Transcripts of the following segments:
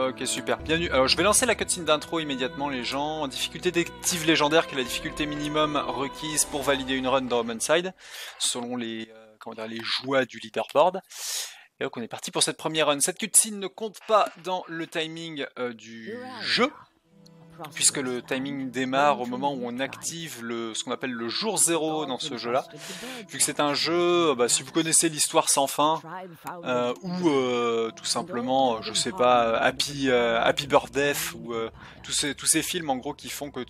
Ok, super. Bienvenue. Alors, je vais lancer la cutscene d'intro immédiatement, les gens. Difficulté détective légendaire, qui est la difficulté minimum requise pour valider une run dans Homenside, selon les, comment dire, les joies du leaderboard. Et donc, on est parti pour cette première run. Cette cutscene ne compte pas dans le timing du jeu, puisque le timing démarre au moment où on active ce qu'on appelle le jour 0 dans ce jeu-là. Vu que c'est un jeu, si vous connaissez l'histoire sans fin, ou tout simplement, je sais pas, Happy Birthday, ou tous ces films en gros qui font que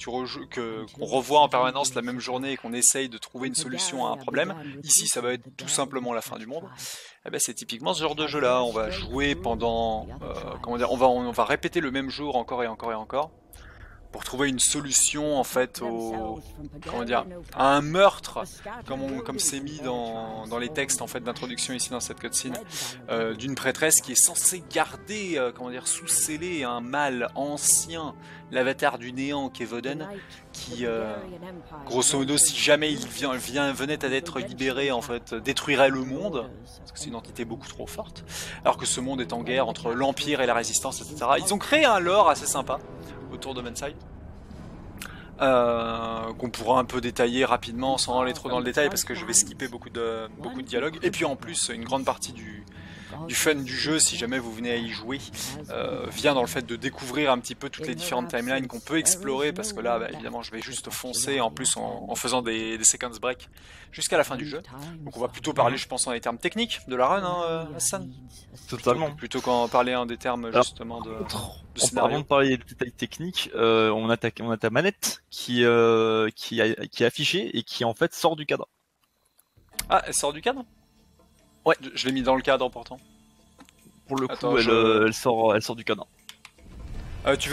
qu'on revoit en permanence la même journée et qu'on essaye de trouver une solution à un problème. Ici, ça va être tout simplement la fin du monde. Eh ben, c'est typiquement ce genre de jeu-là. On va jouer pendant, comment dire, on va répéter le même jour encore et encore et encore, pour trouver une solution en fait comment dire, à un meurtre, comme c'est mis dans les textes en fait d'introduction ici dans cette cutscene, d'une prêtresse qui est censée garder, comment dire, sous scellé un mâle ancien, l'avatar du néant Kevoden, qui grosso modo, si jamais il venait à être libéré, en fait, détruirait le monde, parce que c'est une entité beaucoup trop forte, alors que ce monde est en guerre entre l'Empire et la Résistance, etc. Ils ont créé un lore assez sympa autour de Homenside, qu'on pourra un peu détailler rapidement sans aller trop dans le détail, parce que je vais skipper beaucoup de dialogues, et puis en plus une grande partie du fun du jeu, si jamais vous venez à y jouer, vient dans le fait de découvrir un petit peu toutes les différentes timelines qu'on peut explorer, parce que là, évidemment, je vais juste foncer, en plus en faisant des sequence break jusqu'à la fin du jeu. Donc on va plutôt parler, je pense, en des termes techniques de la run, hein, Hassan. Totalement. Plutôt qu'en parler en des termes justement de scénario. Avant de parler des détails techniques, on a ta manette qui est affichée et qui en fait sort du cadre. Ah, elle sort du cadre? Ouais. Je l'ai mis dans le cadre pourtant. Pour le coup, elle sort du cadre. Tu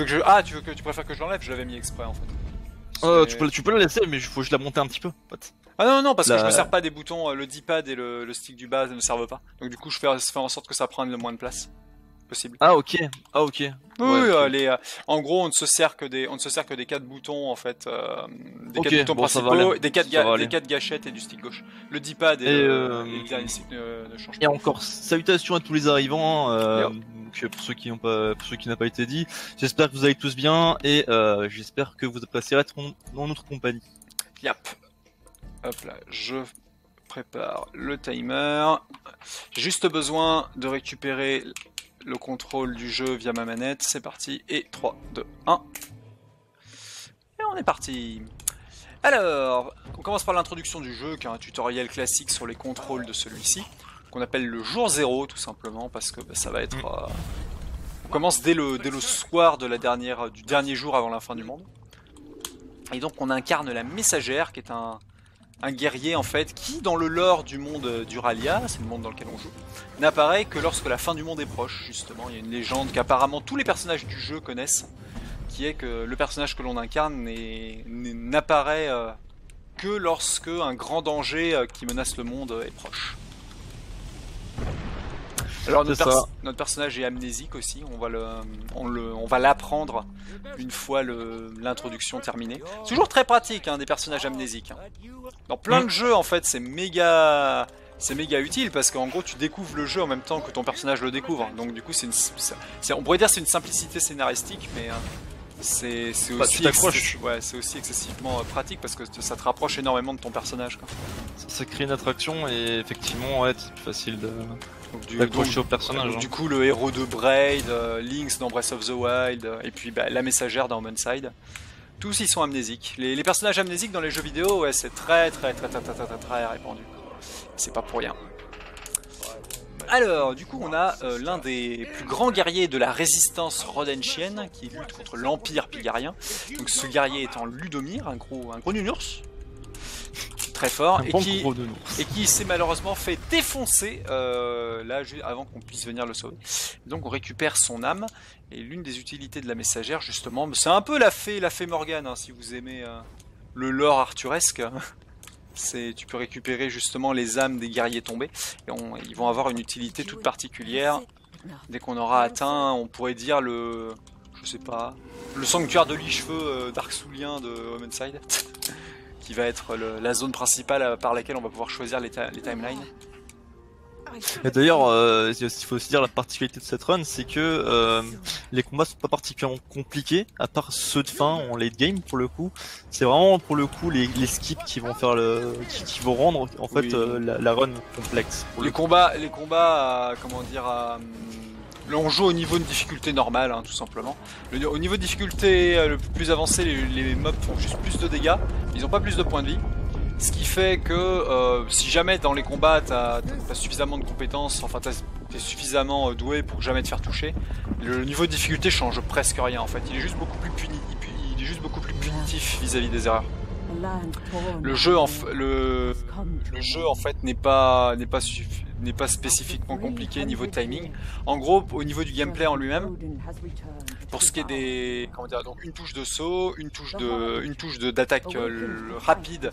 préfères que je l'enlève? Je l'avais mis exprès en fait. Tu peux la laisser, mais il faut juste la monter un petit peu, pote. Ah non, parce que je me sers pas des boutons, le D-pad et le stick du bas ne me servent pas. Donc du coup, je fais en sorte que ça prenne le moins de place possible. Ah ok. Oui, en gros, on ne se sert que des 4 boutons en fait, des 4 boutons principaux, des 4 gâchettes et du stick gauche. Le D-pad et le dernier stick ne changent pas. Et encore, salutations à tous les arrivants. Donc pour ceux qui n'ont pas été dit, j'espère que vous allez tous bien et j'espère que vous apprécierez dans notre compagnie. Yep. Hop là, je prépare le timer. J'ai juste besoin de récupérer le contrôle du jeu via ma manette. C'est parti. Et 3, 2, 1. Et on est parti. Alors, on commence par l'introduction du jeu, qui est un tutoriel classique sur les contrôles de celui-ci, qu'on appelle le jour 0, tout simplement, parce que ça va être... on commence dès le soir de du dernier jour avant la fin du monde. Et donc on incarne la messagère, qui est un guerrier en fait, qui dans le lore du monde d'Uralia, c'est le monde dans lequel on joue, n'apparaît que lorsque la fin du monde est proche, justement. Il y a une légende qu'apparemment tous les personnages du jeu connaissent, qui est que le personnage que l'on incarne n'apparaît que lorsque un grand danger qui menace le monde est proche. Alors notre personnage est amnésique aussi, on va l'apprendre une fois l'introduction terminée. C'est toujours très pratique, hein, des personnages amnésiques. Hein. Dans plein de jeux en fait c'est méga utile, parce qu'en gros tu découvres le jeu en même temps que ton personnage le découvre. Donc du coup on pourrait dire c'est une simplicité scénaristique, mais c'est aussi excessivement pratique, parce que ça te rapproche énormément de ton personnage, quoi. Ça crée une attraction et effectivement c'est plus facile d'accrocher au personnage. Du coup le héros de Braid, Lynx dans Breath of the Wild, et puis la messagère dans Homenside, tous ils sont amnésiques. Les personnages amnésiques dans les jeux vidéo, ouais, c'est très répandu. C'est pas pour rien. Alors, du coup, on a l'un des plus grands guerriers de la résistance rodenchienne qui lutte contre l'Empire pigarien. Donc, ce guerrier étant Ludomir, un gros nounours, très fort, et qui s'est malheureusement fait défoncer là, avant qu'on puisse venir le sauver. Donc, on récupère son âme, et l'une des utilités de la messagère, justement, c'est un peu la fée Morgane, hein, si vous aimez le lore arthuresque. Tu peux récupérer justement les âmes des guerriers tombés, et ils vont avoir une utilité toute particulière. Dès qu'on aura atteint, on pourrait dire le sanctuaire de lit-cheveux d'Arxoulien de Homenside, qui va être la zone principale par laquelle on va pouvoir choisir les timelines. Et d'ailleurs, il faut aussi dire la particularité de cette run, c'est que les combats sont pas particulièrement compliqués, à part ceux de fin en late game pour le coup. C'est vraiment pour le coup les skips qui vont faire qui vont rendre en fait la run complexe. Les combats, comment dire, on joue au niveau de difficulté normale, hein, tout simplement. Au niveau de difficulté le plus avancé, les mobs font juste plus de dégâts, ils ont pas plus de points de vie. Ce qui fait que si jamais dans les combats t'as suffisamment de compétences, enfin t'es suffisamment doué pour jamais te faire toucher, le niveau de difficulté change presque rien en fait. Il est juste beaucoup plus punitif vis-à-vis des erreurs. Le jeu en fait n'est pas spécifiquement compliqué niveau timing. En gros, au niveau du gameplay en lui-même, pour ce qui est des, comment dire, donc une touche de saut, une touche d'attaque rapide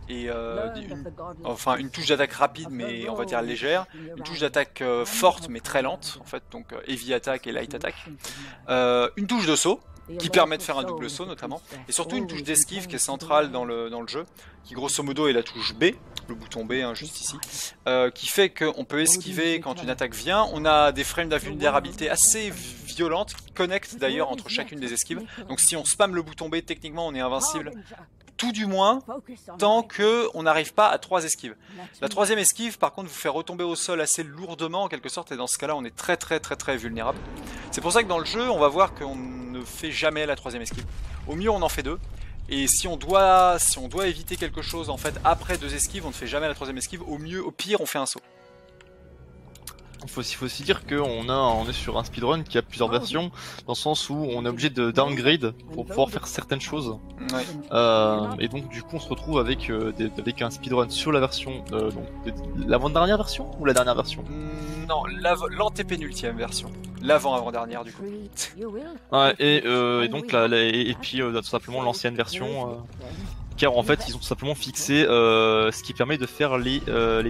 et une touche d'attaque rapide mais on va dire légère, une touche d'attaque forte mais très lente en fait, donc heavy attack et light attack, une touche de saut qui permet de faire un double saut notamment, et surtout une touche d'esquive qui est centrale dans le jeu, qui grosso modo est la touche B, le bouton B hein, juste ici, qui fait qu'on peut esquiver quand une attaque vient. On a des frames d'invulnérabilité assez violentes qui connectent d'ailleurs entre chacune des esquives, donc si on spamme le bouton B, techniquement on est invincible, tout du moins tant que on n'arrive pas à 3 esquives. La troisième esquive par contre vous fait retomber au sol assez lourdement en quelque sorte, et dans ce cas là on est très vulnérable. C'est pour ça que dans le jeu on va voir qu'on ne fait jamais la troisième esquive. Au mieux on en fait 2, et si on doit éviter quelque chose en fait après 2 esquives, on ne fait jamais la troisième esquive. Au pire on fait un saut. Il faut aussi dire qu'on est sur un speedrun qui a plusieurs versions, dans le sens où on est obligé de downgrade pour pouvoir faire certaines choses. Ouais. Et donc du coup on se retrouve avec un speedrun sur la version, l'avant-dernière version ou la dernière version? Non, l'antépénultième version. L'avant-avant-dernière du coup. Ouais, et donc puis tout simplement l'ancienne version. Car en fait ils ont tout simplement fixé ce qui permet de faire les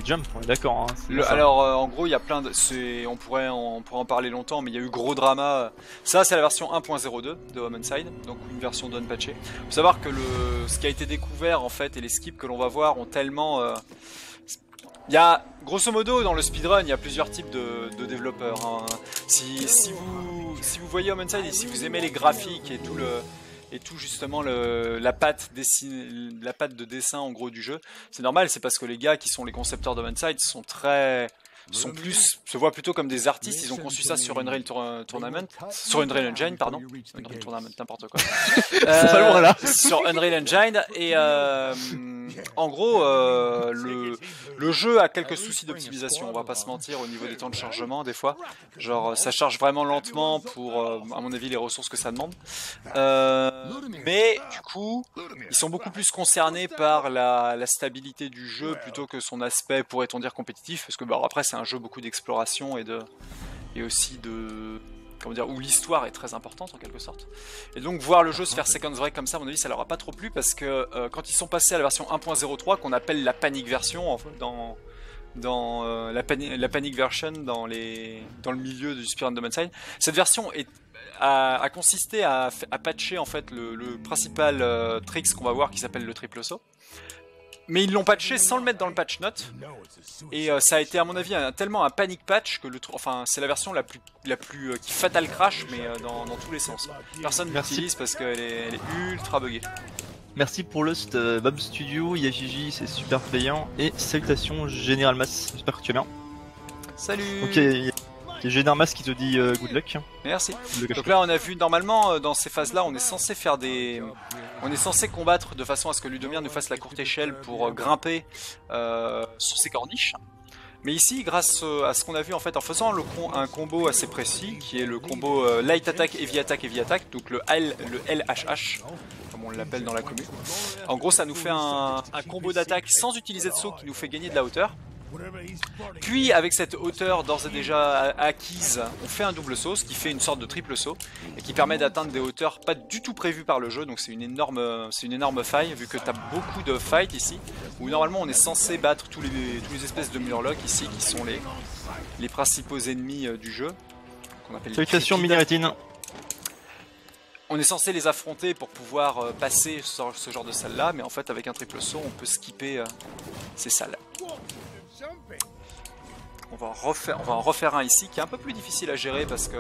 jumps, on est d'accord hein, alors en gros il y a plein de... on pourrait en parler longtemps, mais il y a eu gros drama. Ça c'est la version 1.02 de Homicide, donc une version d'unpatché. Faut savoir que ce qui a été découvert en fait et les skips que l'on va voir ont tellement... Il y a, grosso modo, dans le speedrun, il y a plusieurs types de développeurs. Hein. Si vous voyez Homicide et si vous aimez les graphiques et tout justement la patte de dessin en gros du jeu, c'est normal, c'est parce que les gars qui sont les concepteurs d'Homicide se voient plutôt comme des artistes. Ils ont conçu ça sur Unreal Engine, pardon. Unreal Tournament, n'importe quoi. Sur Unreal Engine, et en gros, le jeu a quelques soucis d'optimisation, on va pas se mentir, au niveau des temps de chargement des fois. Genre ça charge vraiment lentement pour, à mon avis, les ressources que ça demande. Mais du coup, ils sont beaucoup plus concernés par la stabilité du jeu plutôt que son aspect, pourrait-on dire, compétitif, parce que après c'est un jeu beaucoup d'exploration et aussi de... Comment dire, où l'histoire est très importante en quelque sorte. Et donc voir le jeu se faire seconds break comme ça, à mon avis ça leur a pas trop plu, parce que quand ils sont passés à la version 1.03 qu'on appelle la panic version en fait, dans la panic version dans le milieu du speedrun de Homicide, cette version a consisté à patcher en fait le principal tricks qu'on va voir qui s'appelle le triple saut. Mais ils l'ont patché sans le mettre dans le patch note, et ça a été à mon avis tellement un panic patch que c'est la version la plus qui fatal crash, mais dans tous les sens. Personne l'utilise parce qu'elle est ultra buggée. Merci pour l'host Bob Studio, Yajiji, c'est super payant, et salutations Général Mass, j'espère que tu es bien. Salut. Ok, il y a Général Mass qui te dit good luck. Merci. Donc là on a vu, normalement dans ces phases là on est censé combattre de façon à ce que Ludomir nous fasse la courte échelle pour grimper sur ses corniches. Mais ici, grâce à ce qu'on a vu en fait en faisant un combo assez précis, qui est le combo Light Attack, Heavy Attack, donc le LHH, comme on l'appelle dans la commune. En gros ça nous fait un combo d'attaque sans utiliser de saut qui nous fait gagner de la hauteur. Puis avec cette hauteur d'ores et déjà acquise, on fait un double saut, ce qui fait une sorte de triple saut, et qui permet d'atteindre des hauteurs pas du tout prévues par le jeu, donc c'est une énorme faille, vu que tu as beaucoup de fights ici, où normalement on est censé battre tous les espèces de murlocs ici, qui sont les principaux ennemis du jeu. Salutations Miniretine. On est censé les affronter pour pouvoir passer ce genre de salle là, mais en fait avec un triple saut on peut skipper ces salles. On va en refaire un ici qui est un peu plus difficile à gérer parce que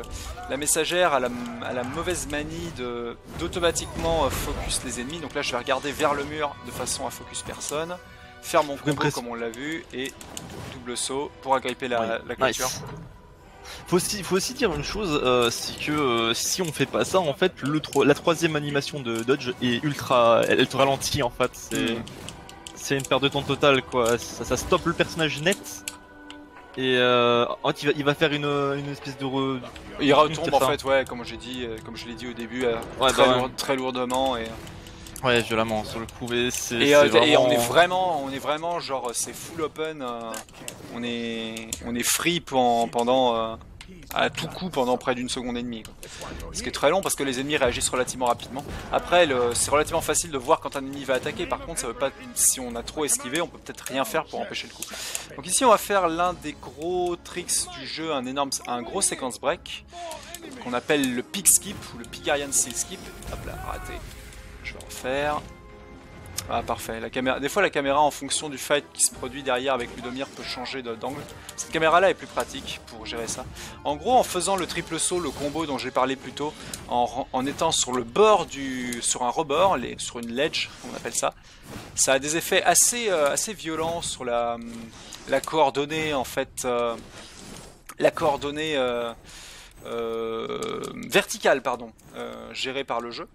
la messagère a la mauvaise manie d'automatiquement focus les ennemis. Donc là je vais regarder vers le mur de façon à focus personne, faire mon combo comme on l'a vu et double saut pour agripper la capture. Nice. Faut aussi dire une chose, c'est que si on fait pas ça, en fait, la troisième animation de dodge est ultra, elle te ralentit en fait. C'est une perte de temps totale quoi. Ça stoppe le personnage net. Et en fait, il va faire une espèce de il retombe en fait, ouais, comme j'ai dit, comme je l'ai dit au début, très lourdement et. Ouais, violemment sur le coup. Mais et on est vraiment genre c'est full open, on est free pendant à tout coup pendant près d'une seconde et demie. Quoi. Ce qui est très long parce que les ennemis réagissent relativement rapidement. Après, c'est relativement facile de voir quand un ennemi va attaquer. Par contre, ça veut pas si on a trop esquivé, on peut peut-être rien faire pour empêcher le coup. Donc ici, on va faire l'un des gros tricks du jeu, un gros séquence break qu'on appelle le Pig Skip ou le Pigarian Seal Skip. Hop là, raté. Je vais refaire. Ah parfait, des fois la caméra en fonction du fight qui se produit derrière avec Ludomir peut changer d'angle. Cette caméra là est plus pratique pour gérer ça. En gros en faisant le triple saut, le combo dont j'ai parlé plus tôt, en étant sur le bord sur un rebord, sur une ledge on appelle ça, ça a des effets assez violents sur la coordonnée en fait, la coordonnée verticale pardon, gérée par le jeu.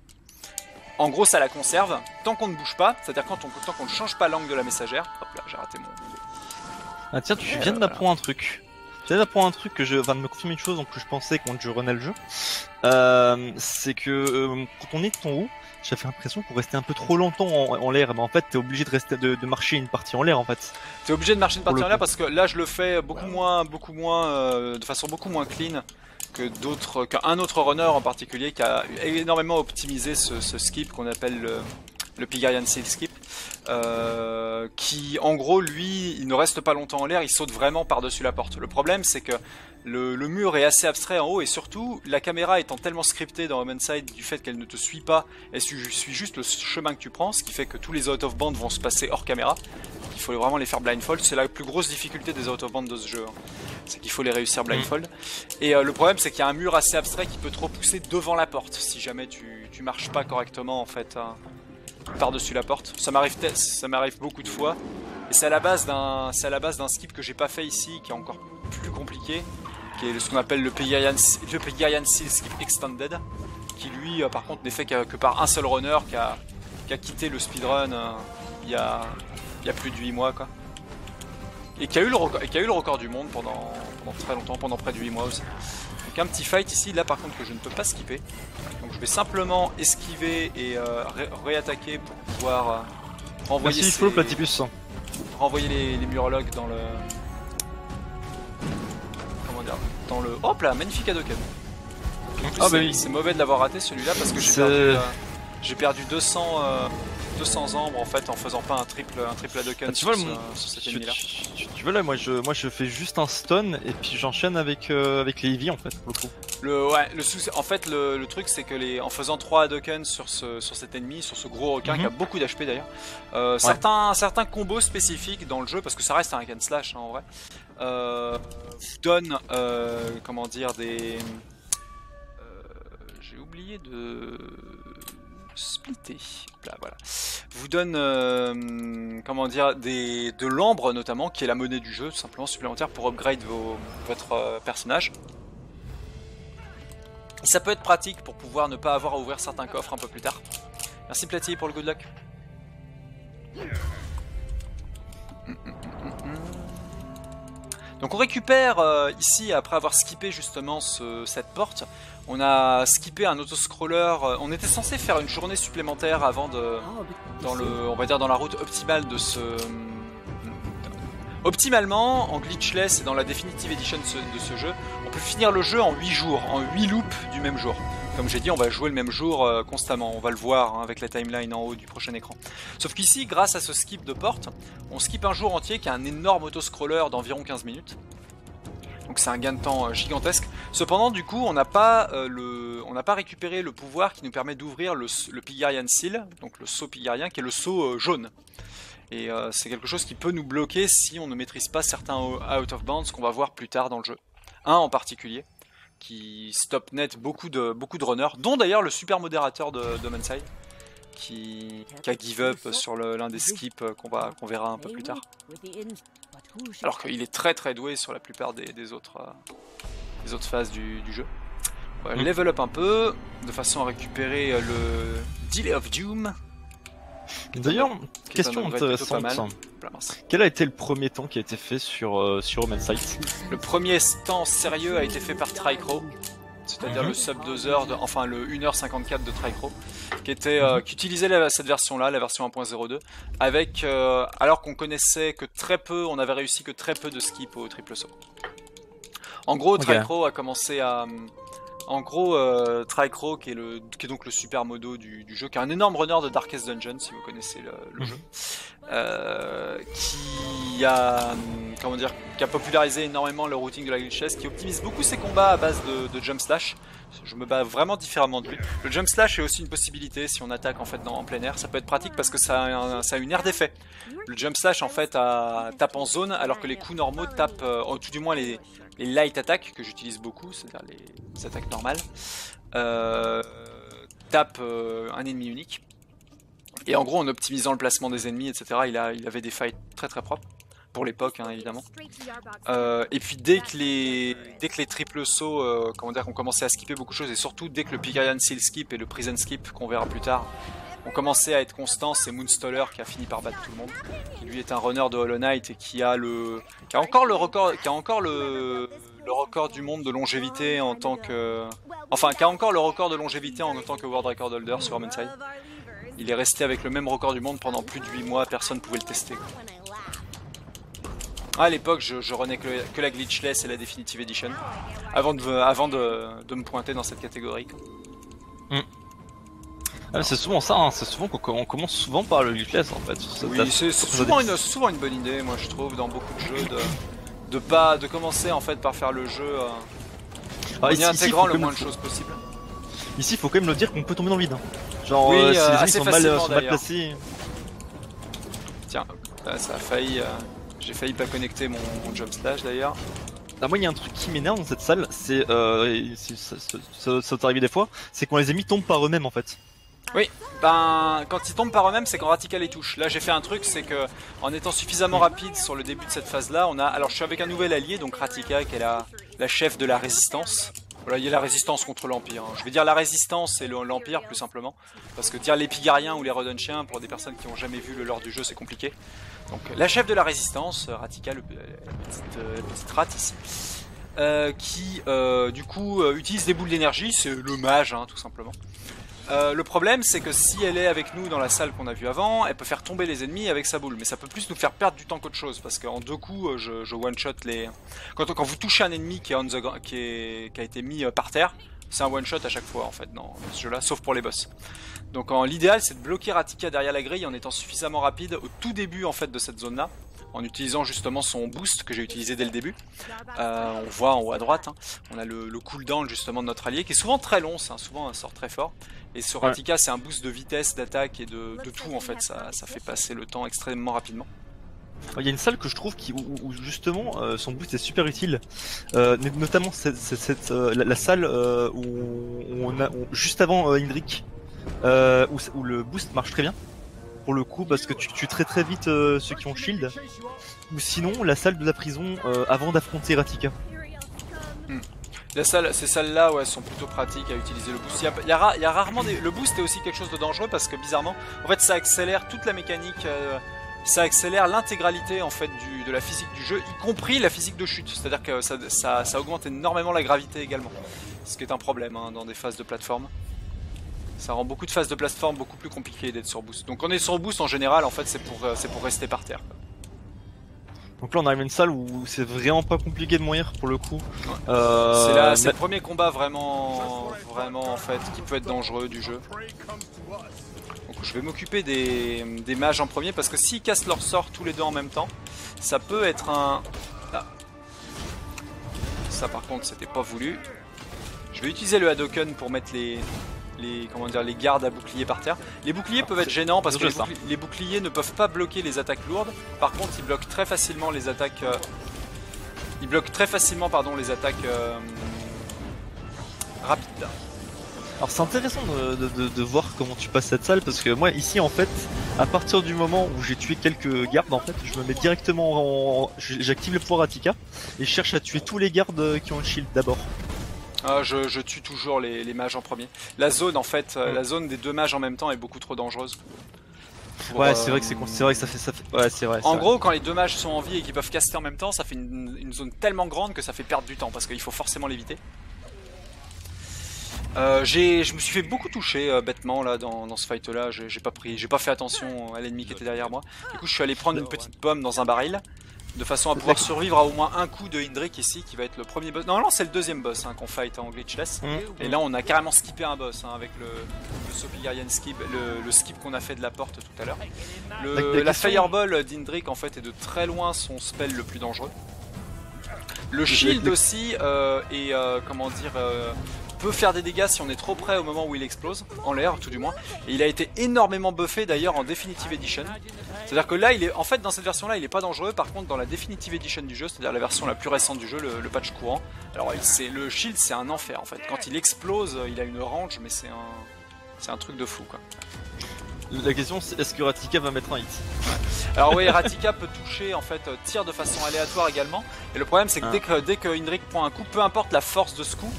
En gros, ça la conserve tant qu'on ne bouge pas, c'est-à-dire tant qu'on ne change pas l'angle de la messagère. Hop là, j'ai raté mon. Ah tiens, tu viens de m'apprendre un truc. Tu viens d'apprendre un truc que je viens de me confirmer une chose en plus je pensais quand je renais le jeu. C'est que quand on est en haut, j'avais l'impression qu'on restait un peu trop longtemps en l'air. Mais en fait, t'es obligé de marcher une partie en l'air en fait. T'es obligé de marcher une partie en l'air parce que là, je le fais de façon beaucoup moins clean qu'un autre runner en particulier qui a énormément optimisé ce skip qu'on appelle le Pigarian Seal Skip, qui en gros lui il ne reste pas longtemps en l'air, il saute vraiment par-dessus la porte. Le problème c'est que le mur est assez abstrait en haut et surtout la caméra étant tellement scriptée dans Homenside du fait qu'elle ne te suit pas, elle suit juste le chemin que tu prends, ce qui fait que tous les out of band vont se passer hors caméra. Il faut vraiment les faire blindfold, c'est la plus grosse difficulté des out of band de ce jeu, hein. C'est qu'il faut les réussir blindfold. Et le problème c'est qu'il y a un mur assez abstrait qui peut te repousser devant la porte si jamais tu marches pas correctement en fait, hein, par-dessus la porte. Ça m'arrive beaucoup de fois. Et c'est à la base d'un skip que j'ai pas fait ici, qui est encore plus compliqué, qui est ce qu'on appelle le Pigarian Seal Skip Extended, qui lui par contre n'est fait que par un seul runner qui a quitté le speedrun il y a plus de 8 mois quoi. Et qui a eu le record du monde pendant très longtemps, pendant près de 8 mois aussi. Donc un petit fight ici, là par contre que je ne peux pas skipper. Donc je vais simplement esquiver et réattaquer pour pouvoir renvoyer renvoyer les murlocs dans le... Comment dire, dans le... Hop là, magnifique Hadoken. Ah bah oui. C'est mauvais de l'avoir raté celui-là parce que j'ai perdu 200 ambres en fait en faisant pas un triple Hadoken sur cet ennemi là. Tu vois là, moi je fais juste un stun et puis j'enchaîne avec les Eevee en fait pour le coup. En fait le truc c'est que en faisant 3 Hadoken sur cet ennemi, sur ce gros requin qui a beaucoup d'HP d'ailleurs, certains combos spécifiques dans le jeu, parce que ça reste un hack and slash hein, en vrai, donnent comment dire des... j'ai oublié de... splitter. Là, voilà. Vous donne comment dire de l'ambre notamment, qui est la monnaie du jeu, tout simplement supplémentaire pour upgrade votre personnage. Et ça peut être pratique pour pouvoir ne pas avoir à ouvrir certains coffres un peu plus tard. Merci Platy pour le good luck. Donc on récupère ici, après avoir skippé justement cette porte, on a skippé un autoscroller. On était censé faire une journée supplémentaire avant on va dire dans la route optimale de ce... Optimalement, en glitchless et dans la Definitive Edition de ce jeu, on peut finir le jeu en 8 jours, en 8 loops du même jour. Comme j'ai dit, on va jouer le même jour constamment, on va le voir hein, avec la timeline en haut du prochain écran. Sauf qu'ici, grâce à ce skip de porte, on skip un jour entier qui a un énorme autoscroller d'environ 15 minutes. Donc c'est un gain de temps gigantesque. Cependant, du coup, on n'a pas récupéré le pouvoir qui nous permet d'ouvrir le Pigarian Seal, donc le saut Pigarien, qui est le saut jaune. Et c'est quelque chose qui peut nous bloquer si on ne maîtrise pas certains out of bounds qu'on va voir plus tard dans le jeu. Un en particulier, qui stop net beaucoup de runners, dont d'ailleurs le super modérateur de Domanside, qui a give up sur l'un des skips qu'on verra un peu plus tard. Alors qu'il est très très doué sur la plupart des autres phases du jeu. On va level up un peu, de façon à récupérer le Delay of Doom. D'ailleurs, question intéressante. Quel a été le premier temps qui a été fait sur Domanside? Le premier temps sérieux a été fait par Tricro, c'est-à-dire le sub 2 heures, enfin le 1h54 de Tricro, qui utilisait cette version-là, la version 1.02, avec alors qu'on connaissait que très peu, on avait réussi que très peu de skip au triple saut. En gros, Tricro a commencé à... Tricro, qui est donc le super modo du jeu, qui est un énorme runner de Darkest Dungeon, si vous connaissez le jeu, qui a popularisé énormément le routing de la glitchless, qui optimise beaucoup ses combats à base de jump slash. Je me bats vraiment différemment de lui. Le jump slash est aussi une possibilité si on attaque en fait en plein air. Ça peut être pratique parce que ça a une aire d'effet. Le jump slash en fait tape en zone, alors que les coups normaux tapent, tout du moins les light attack que j'utilise beaucoup, c'est-à-dire les attaques normales, tape un ennemi unique. Et en gros, en optimisant le placement des ennemis, etc., il avait des fights très très propres, pour l'époque hein, évidemment. Et puis dès que les triples sauts ont commencé à skipper beaucoup de choses, et surtout dès que le Pygarian Seal skip et le Prison skip, qu'on verra plus tard, ont commencé à être constants, c'est Moonstaller qui a fini par battre tout le monde, qui lui est un runner de Hollow Knight et qui a encore le record du monde de longévité en tant que... Enfin, qui a encore le record de longévité en tant que World Record Holder sur Domanside. Il est resté avec le même record du monde pendant plus de 8 mois, personne ne pouvait le tester. À l'époque, je runnais que la glitchless et la Definitive Edition, avant de me pointer dans cette catégorie. C'est souvent ça, hein. C'est souvent qu'on commence souvent par le glitchless en fait. Oui, c'est souvent une bonne idée, moi je trouve, dans beaucoup de jeux, de commencer en fait par faire le jeu en y intégrant le moins de choses possible. Ici, il faut quand même le dire qu'on peut tomber dans le vide. Genre, oui, si les ennemis sont mal placés. Tiens, là, ça a failli. J'ai failli pas connecter mon jump slash d'ailleurs. Ah, moi, il y a un truc qui m'énerve dans cette salle, c'est ça t'est arrivé des fois, c'est quand les ennemis tombent par eux-mêmes en fait. Oui, ben quand ils tombent par eux-mêmes, c'est quand Ratika les touche. Là, j'ai fait un truc, c'est que en étant suffisamment rapide sur le début de cette phase-là, alors je suis avec un nouvel allié, donc Ratika, qui est la chef de la résistance. Voilà, il y a la résistance contre l'Empire. Je vais dire la résistance et l'Empire plus simplement. Parce que dire les Pygariens ou les Redonchiens, pour des personnes qui n'ont jamais vu le lore du jeu, c'est compliqué. Donc la chef de la résistance, Ratika, la petite rate ici, qui du coup utilise des boules d'énergie, c'est le mage hein, tout simplement. Le problème c'est que si elle est avec nous dans la salle qu'on a vue avant, elle peut faire tomber les ennemis avec sa boule, mais ça peut plus nous faire perdre du temps qu'autre chose, parce qu'en deux coups je one shot les... Quand vous touchez un ennemi qui a été mis par terre, c'est un one shot à chaque fois en fait dans ce jeu là, sauf pour les boss. Donc l'idéal c'est de bloquer Ratika derrière la grille en étant suffisamment rapide au tout début en fait de cette zone là, en utilisant justement son boost que j'ai utilisé dès le début. On voit en haut à droite, hein, on a le cooldown justement de notre allié qui est souvent très long, c'est souvent un sort très fort. Et sur Ratika c'est un boost de vitesse, d'attaque et de tout en fait, ça fait passer le temps extrêmement rapidement. Il y a une salle que je trouve où justement son boost est super utile, notamment la salle juste avant Indrik, où le boost marche très bien. Pour le coup, parce que tu tues très vite ceux qui ont shield, ou sinon la salle de la prison avant d'affronter Ratika. Ces salles-là, ouais, sont plutôt pratiques à utiliser le boost. Il y a rarement le boost est aussi quelque chose de dangereux parce que bizarrement, en fait, ça accélère toute la mécanique, ça accélère l'intégralité en fait de la physique du jeu, y compris la physique de chute. C'est-à-dire que ça augmente énormément la gravité également, ce qui est un problème hein, dans des phases de plateforme. Ça rend beaucoup de phases de plateforme beaucoup plus compliquées d'être sur boost. Donc quand on est sur boost en général, en fait, c'est pour rester par terre. Donc là on arrive à une salle où c'est vraiment pas compliqué de mourir pour le coup. C'est le premier combat vraiment en fait qui peut être dangereux du jeu. Donc je vais m'occuper des mages en premier parce que s'ils cassent leur sort tous les deux en même temps, ça peut être un... Ah. Ça par contre c'était pas voulu. Je vais utiliser le Hadoken pour mettre comment dire, les gardes à boucliers par terre. Les boucliers peuvent être gênants parce que juste les boucliers ne peuvent pas bloquer les attaques lourdes. Par contre, ils bloquent très facilement les attaques. Ils bloquent très facilement, pardon, les attaques rapides. Alors c'est intéressant de voir comment tu passes cette salle parce que moi ici en fait, à partir du moment où j'ai tué quelques gardes en fait, je me mets directement j'active le pouvoir Attika et je cherche à tuer tous les gardes qui ont le shield d'abord. Je tue toujours les mages en premier. La zone en fait, la zone des deux mages en même temps est beaucoup trop dangereuse. Ouais, c'est vrai que ça fait ouais, c'est vrai. En gros, quand les deux mages sont en vie et qu'ils peuvent caster en même temps, ça fait une zone tellement grande que ça fait perdre du temps parce qu'il faut forcément l'éviter. Je me suis fait beaucoup toucher bêtement là dans ce fight là, j'ai pas fait attention à l'ennemi qui était derrière moi. Du coup je suis allé prendre une petite bombe dans un baril de façon à pouvoir survivre à au moins un coup de Hindrik ici qui va être le premier boss. Non c'est le deuxième boss hein, qu'on fight en glitchless. Et là on a carrément skippé un boss hein, avec le Sopigarian skip, le skip qu'on a fait de la porte tout à l'heure. La Fireball d'Hindrik en fait est de très loin son spell le plus dangereux. Le shield aussi est comment dire peut faire des dégâts si on est trop près au moment où il explose, en l'air tout du moins. Et il a été énormément buffé d'ailleurs en Definitive Edition. C'est-à-dire que là, en fait dans cette version là il est pas dangereux, par contre dans la Definitive Edition du jeu, c'est-à-dire la version la plus récente du jeu, le patch courant, alors le shield c'est un enfer en fait. Quand il explose, il a une range mais c'est un truc de fou quoi. La question c'est est-ce que Ratika va mettre un hit? Alors oui, Ratika peut toucher en fait, tire de façon aléatoire également. Et le problème c'est que dès que Hindrik prend un coup, peu importe la force de ce coup,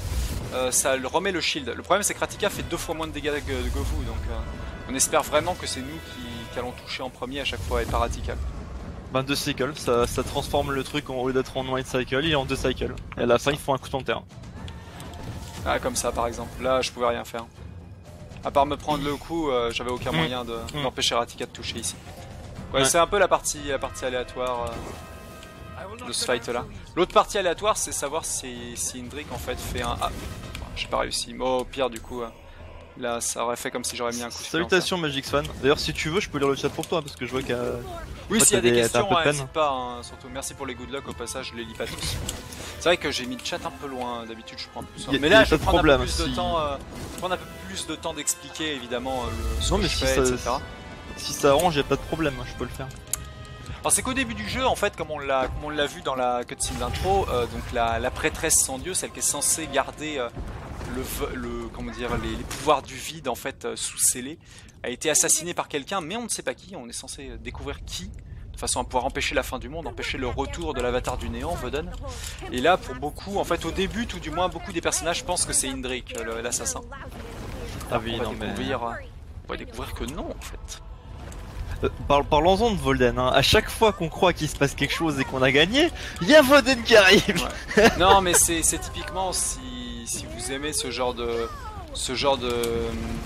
ça le remet le shield. Le problème c'est que Ratika fait 2 fois moins de dégâts que vous, donc on espère vraiment que c'est nous qui allons toucher en premier à chaque fois et pas Ratika. Ben 2 cycles, ça transforme le truc au lieu d'être en one cycle, il est en 2 cycles. Et à la fin ils font un coup de terrain. Ah comme ça par exemple, là je pouvais rien faire. À part me prendre le coup, j'avais aucun moyen d'empêcher Ratika de toucher ici. Ouais. C'est un peu la partie aléatoire de ce fight là. L'autre partie aléatoire c'est savoir si Hindrik en fait fait un... Ah, j'ai pas réussi. Oh, au pire du coup, là ça aurait fait comme si j'aurais mis un coup. Salutations Magix Fan. D'ailleurs si tu veux je peux lire le chat pour toi parce que je vois qu'il y a... Oui s'il y a des questions, n'hésite pas, hein, surtout merci pour les good luck au passage, je les lis pas tous. C'est vrai que j'ai mis le chat un peu loin, d'habitude je prends un peu plus. Mais là je vais prendre un peu plus de temps, prendre un peu plus de temps d'expliquer évidemment ce que je fais, etc. Si ça arrange, y'a pas de problème, je peux le faire. Alors c'est qu'au début du jeu, en fait, comme on l'a vu dans la cutscene d'intro, donc la prêtresse sans dieu, celle qui est censée garder comment dire, les pouvoirs du vide en fait sous scellés, a été assassinée par quelqu'un, mais on ne sait pas qui. On est censé découvrir qui, de façon à pouvoir empêcher la fin du monde, empêcher le retour de l'avatar du néant, Voden. Et là, pour beaucoup, en fait, au début, tout du moins, beaucoup des personnages pensent que c'est Hindrik, l'assassin. Ah oui, non mais... On va découvrir que non, en fait. Parlons-en de Volden, hein. À chaque fois qu'on croit qu'il se passe quelque chose et qu'on a gagné, il y a Volden qui arrive. Ouais. Non mais c'est typiquement si vous aimez ce genre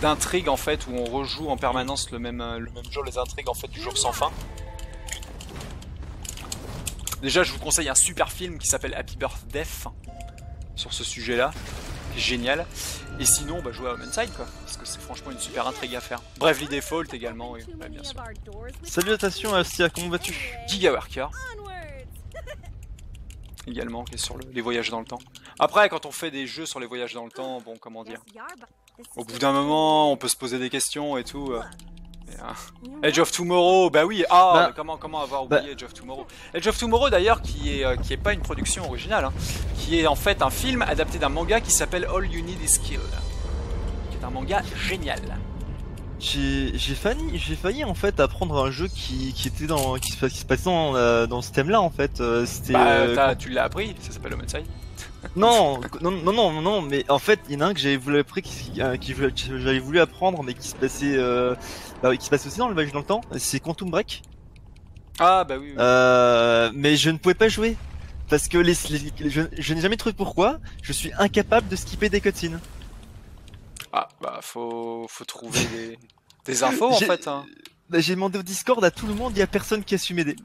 d'intrigue en fait où on rejoue en permanence le même jeu, les intrigues en fait du jour sans fin. Déjà je vous conseille un super film qui s'appelle Happy Birthday sur ce sujet là, qui est génial. Et sinon bah jouer à Homenside quoi, parce que c'est franchement une super intrigue à faire. Bravely Default également, oui, ouais, bien sûr. Salutations Astia, comment vas-tu? Giga Worker également, qui est sur les voyages dans le temps. Après quand on fait des jeux sur les voyages dans le temps, bon comment dire, au bout d'un moment on peut se poser des questions et tout. Edge of Tomorrow, bah oui, comment avoir oublié Edge of Tomorrow. Edge of Tomorrow d'ailleurs qui est pas une production originale, hein, qui est en fait un film adapté d'un manga qui s'appelle All You Need Is Kill, qui est un manga génial. J'ai failli en fait apprendre un jeu qui se passait dans ce thème là en fait. Tu l'as appris, ça s'appelle Homenside. Non, mais en fait, il y en a un que j'avais voulu apprendre, mais qui se passait aussi dans le voyage dans le temps. C'est Quantum Break. Ah bah oui. Mais je ne pouvais pas jouer parce que je n'ai jamais trouvé pourquoi. Je suis incapable de skipper des cutscenes. Ah bah faut trouver des infos en fait. Hein. Bah, j'ai demandé au Discord à tout le monde, il y a personne qui a su m'aider.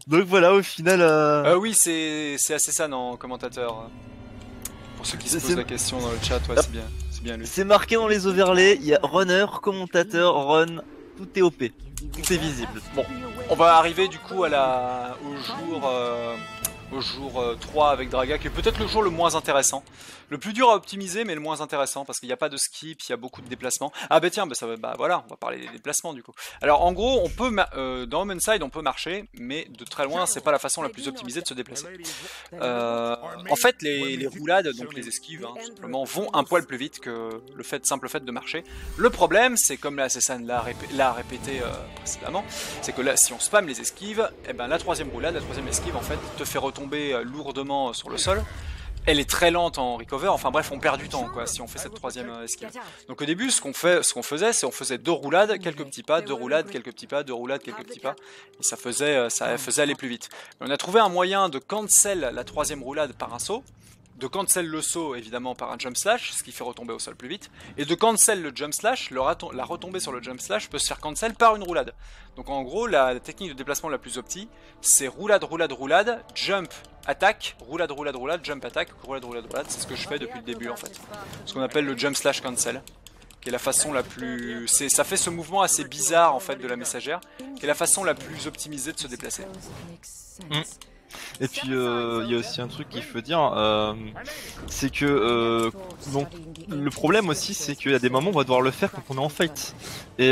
Donc voilà, au final. Oui, c'est assez ça, non, commentateur. Pour ceux qui se posent la question dans le chat, ouais, c'est bien lui. C'est marqué dans les overlays, il y a runner, commentateur, run, tout est OP, tout est visible. Bon, on va arriver du coup au jour au jour 3 avec Draga, qui est peut-être le jour le moins intéressant. Le plus dur à optimiser, mais le moins intéressant, parce qu'il n'y a pas de skip, il y a beaucoup de déplacements. Ah bah tiens, bah voilà, on va parler des déplacements du coup. Alors en gros, on peut dans Homenside, on peut marcher, mais de très loin, c'est pas la façon la plus optimisée de se déplacer. En fait, les roulades, donc les esquives, hein, tout simplement, vont un poil plus vite que le simple fait de marcher. Le problème, c'est comme la Cézanne l'a répété précédemment, c'est que là, si on spam les esquives, et ben la troisième roulade, la troisième esquive, en fait, te fait retomber lourdement sur le sol. Elle est très lente en recover, enfin bref, on perd du temps quoi si on fait cette troisième esquive. Donc au début, ce qu'on faisait, c'est on faisait 2 roulades, quelques petits pas, 2 roulades, quelques petits pas, 2 roulades, quelques petits pas, et ça faisait aller plus vite. Mais on a trouvé un moyen de cancel la troisième roulade par un saut, de cancel le saut évidemment par un jump slash, ce qui fait retomber au sol plus vite, et de cancel le jump slash, la retombée sur le jump slash peut se faire cancel par une roulade. Donc en gros, la technique de déplacement la plus opti, c'est roulade, roulade, roulade, jump, attaque, roulade, roulade, roulade, jump, attaque, roulade, roulade, roulade, c'est ce que je fais depuis le début en fait. Ce qu'on appelle le jump slash cancel, qui est la façon la plus... ça fait ce mouvement assez bizarre en fait de la messagère, qui est la façon la plus optimisée de se déplacer. Et puis il y a aussi un truc qu'il faut dire, c'est que donc le problème aussi c'est qu'il y a des moments où on va devoir le faire quand on est en fight. Et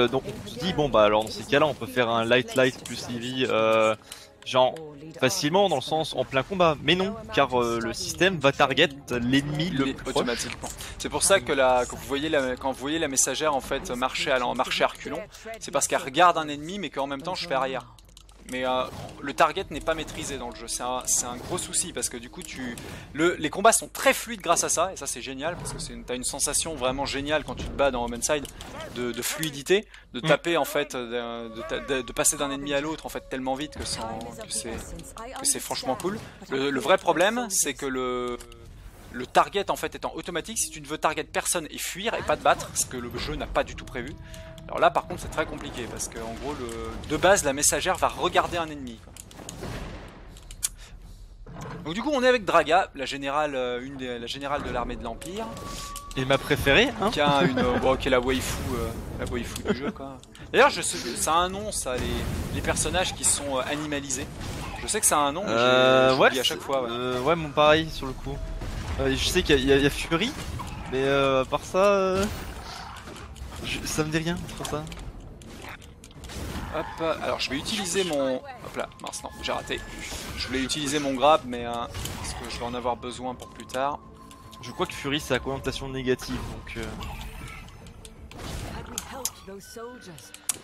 donc on se dit bon bah alors dans ces cas-là on peut faire un light plus heavy genre facilement dans le sens en plein combat, mais non car le système va target l'ennemi le plus automatiquement. C'est pour ça que quand vous voyez la messagère en fait marcher à reculons, c'est parce qu'elle regarde un ennemi mais qu'en même temps je fais arrière. Mais le target n'est pas maîtrisé dans le jeu, c'est un gros souci parce que du coup les combats sont très fluides grâce à ça, et ça c'est génial parce que t'as une sensation vraiment géniale quand tu te bats dans Homenside de fluidité, de taper en fait, de passer d'un ennemi à l'autre en fait tellement vite que c'est franchement cool. Le vrai problème c'est que le target en fait étant automatique, si tu ne veux target personne et fuir et pas te battre, ce que le jeu n'a pas du tout prévu. Alors là par contre c'est très compliqué parce que en gros de base la messagère va regarder un ennemi quoi. Donc du coup on est avec Draga, la générale de l'armée de l'Empire. Et ma préférée hein, qui a qui est la waifu du jeu quoi. D'ailleurs ça a un nom ça, les personnages qui sont animalisés. Je sais que ça a un nom mais j'oublie à chaque fois. Ouais mon pareil sur le coup. Je sais qu'il y a Fury, mais à part ça, ça me dit rien pour ça. Hop, alors je vais utiliser mon... Hop là, mince non, j'ai raté. Je voulais utiliser mon grab, mais parce que je vais en avoir besoin pour plus tard. Je crois que Fury c'est la connotation négative, donc...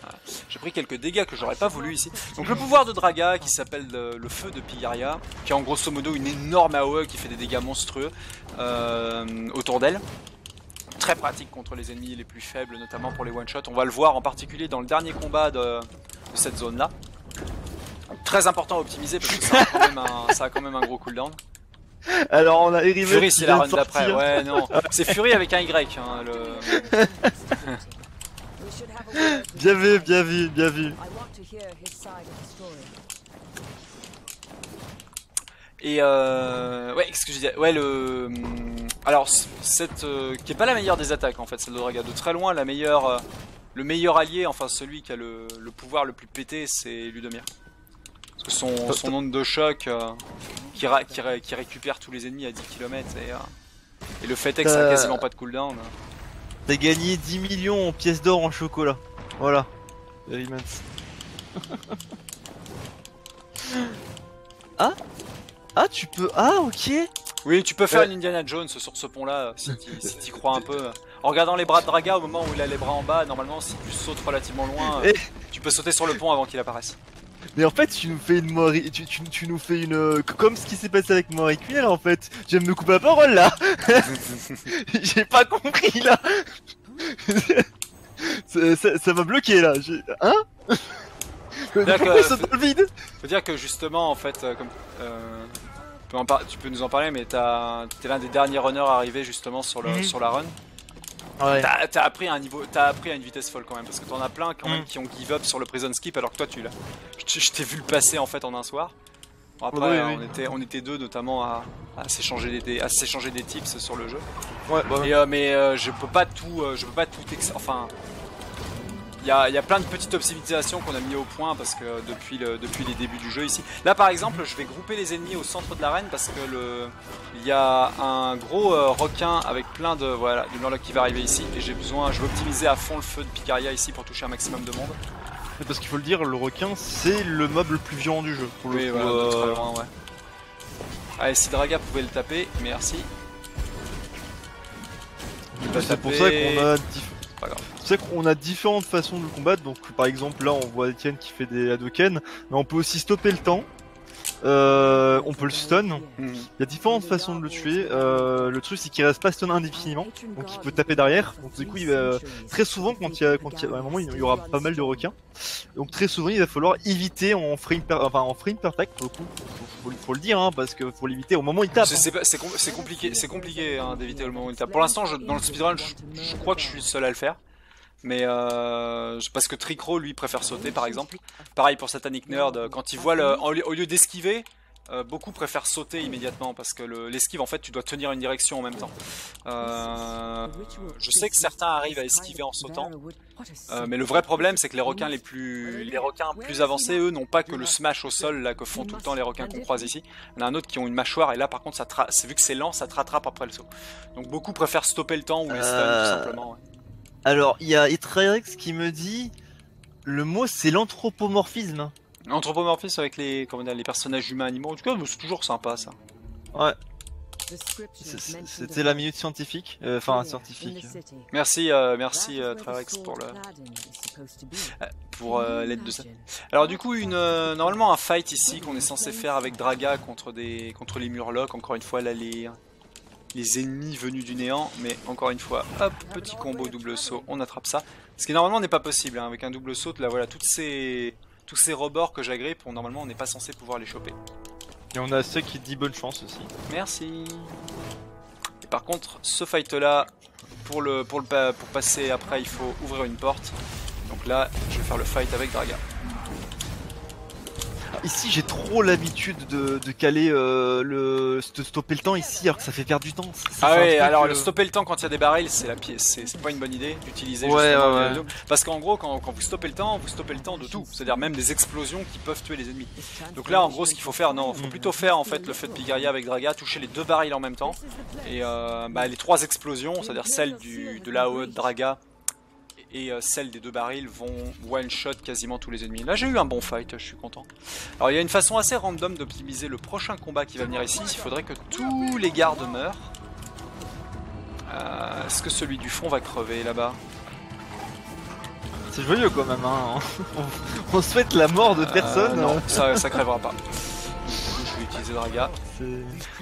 Voilà. J'ai pris quelques dégâts que j'aurais pas voulu ici. Donc le pouvoir de Draga qui s'appelle le feu de Pigaria, qui est en grosso modo une énorme AOE qui fait des dégâts monstrueux autour d'elle. Très pratique contre les ennemis les plus faibles, notamment pour les one-shots. On va le voir en particulier dans le dernier combat de cette zone là. Très important à optimiser parce que ça a quand même un gros cooldown. Alors on a Erimet Fury c'est la run d'après, ouais non. C'est Fury avec un Y hein, Bien vu, bien vu, bien vu. Et ouais, qu'est-ce que je disais? Ouais, alors cette qui est pas la meilleure des attaques en fait, celle de Draga. De très loin, le meilleur allié, enfin celui qui a le pouvoir le plus pété, c'est Ludomir. Parce que son onde de choc qui récupère tous les ennemis à 10 km et le fait est que ça a quasiment pas de cooldown. T'as gagné 10 millions en pièces d'or en chocolat. Voilà. Ah tu peux... Ah ok. Oui tu peux faire une Indiana Jones sur ce pont là si t'y crois un peu. En regardant les bras de Draga au moment où il a les bras en bas, normalement si tu sautes relativement loin, tu peux sauter sur le pont avant qu'il apparaisse. Mais en fait tu nous fais une tu nous fais une... Comme ce qui s'est passé avec Mori Cuir en fait. Je viens de me couper la parole là. J'ai pas compris là. Ça m'a bloqué là. Hein? Pourquoi ça dans le vide? Faut dire que justement en fait comme tu peux nous en parler, mais t'es l'un des derniers runners arrivés justement sur la run. Ouais. T'as appris à une vitesse folle quand même, parce que t'en as plein quand même qui ont give up sur le prison skip, alors que toi je t'ai vu le passer en fait en un soir. Bon, après on était deux notamment à s'échanger des tips sur le jeu. Ouais, bah, mais je peux pas tout enfin y a plein de petites optimisations qu'on a mis au point parce que depuis les débuts du jeu ici. Là par exemple, je vais grouper les ennemis au centre de l'arène parce que il y a un gros requin avec plein de murlocs qui va arriver ici et je veux optimiser à fond le feu de Picaria ici pour toucher un maximum de monde. Parce qu'il faut le dire, le requin c'est le mob le plus violent du jeu pour le coup. Voilà, de très loin, ouais. Allez, si Draga pouvait le taper, merci. C'est pour ça qu'on a différentes façons de le combattre. Donc par exemple là on voit Etienne qui fait des Hadoken, mais on peut aussi stopper le temps. On peut le stun. Il y a différentes façons de le tuer. Le truc c'est qu'il reste pas stun indéfiniment, donc il peut taper derrière. Donc du coup très souvent quand il y a à un moment il y aura pas mal de requins. Donc très souvent il va falloir éviter en frame perfect pour le coup. Faut le dire parce que faut l'éviter au moment où il tape. C'est compliqué d'éviter le moment où il tape. Pour l'instant dans le speedrun je crois que je suis le seul à le faire. Mais parce que Tricro lui préfère sauter par exemple. Pareil pour Satanic Nerd, quand il voit au lieu d'esquiver, beaucoup préfèrent sauter immédiatement parce que l'esquive en fait tu dois tenir une direction en même temps. Je sais que certains arrivent à esquiver en sautant, mais le vrai problème c'est que les requins plus avancés eux n'ont pas que le smash au sol là que font tout le temps les requins qu'on croise ici. Il y en a un autre qui ont une mâchoire et là par contre vu que c'est lent ça te rattrape après le saut. Donc beaucoup préfèrent stopper le temps ou les stun tout simplement. Ouais. Alors, il y a Etrarex qui me dit le mot c'est l'anthropomorphisme. L'anthropomorphisme avec les personnages humains animaux, en tout cas c'est toujours sympa ça. Ouais. C'était la minute scientifique, scientifique. Merci Trarex pour l'aide de ça. Alors du coup normalement un fight ici qu'on est censé faire avec Draga contre les Murlocs, encore une fois là les ennemis venus du néant, mais encore une fois, hop, petit combo double saut, on attrape ça. Ce qui normalement n'est pas possible, avec un double saut, là voilà, tous ces rebords que j'agrippe, normalement on n'est pas censé pouvoir les choper. Et on a ceux qui dit bonne chance aussi. Merci. Et par contre, ce fight là, pour passer après, il faut ouvrir une porte. Donc là, je vais faire le fight avec Draga. Ici j'ai trop l'habitude de caler de stopper le temps ici alors que ça fait perdre du temps. Ah ouais, alors le stopper le temps quand il y a des barils c'est pas une bonne idée d'utiliser parce qu'en gros quand vous stoppez le temps de tout, c'est-à-dire même des explosions qui peuvent tuer les ennemis. Donc là en gros ce qu'il faut faire, faut plutôt faire en fait le feu de Pigaria avec Draga, toucher les deux barils en même temps et les trois explosions, c'est-à-dire celle de la AOE de Draga et celle des deux barils vont one-shot quasiment tous les ennemis. Là j'ai eu un bon fight, je suis content. Alors il y a une façon assez random d'optimiser le prochain combat qui va venir ici. Il faudrait que tous les gardes meurent. Est-ce que celui du fond va crever là-bas? C'est joyeux quand même, hein. On souhaite la mort de personne. Non, ça crèvera pas. Je vais utiliser Draga.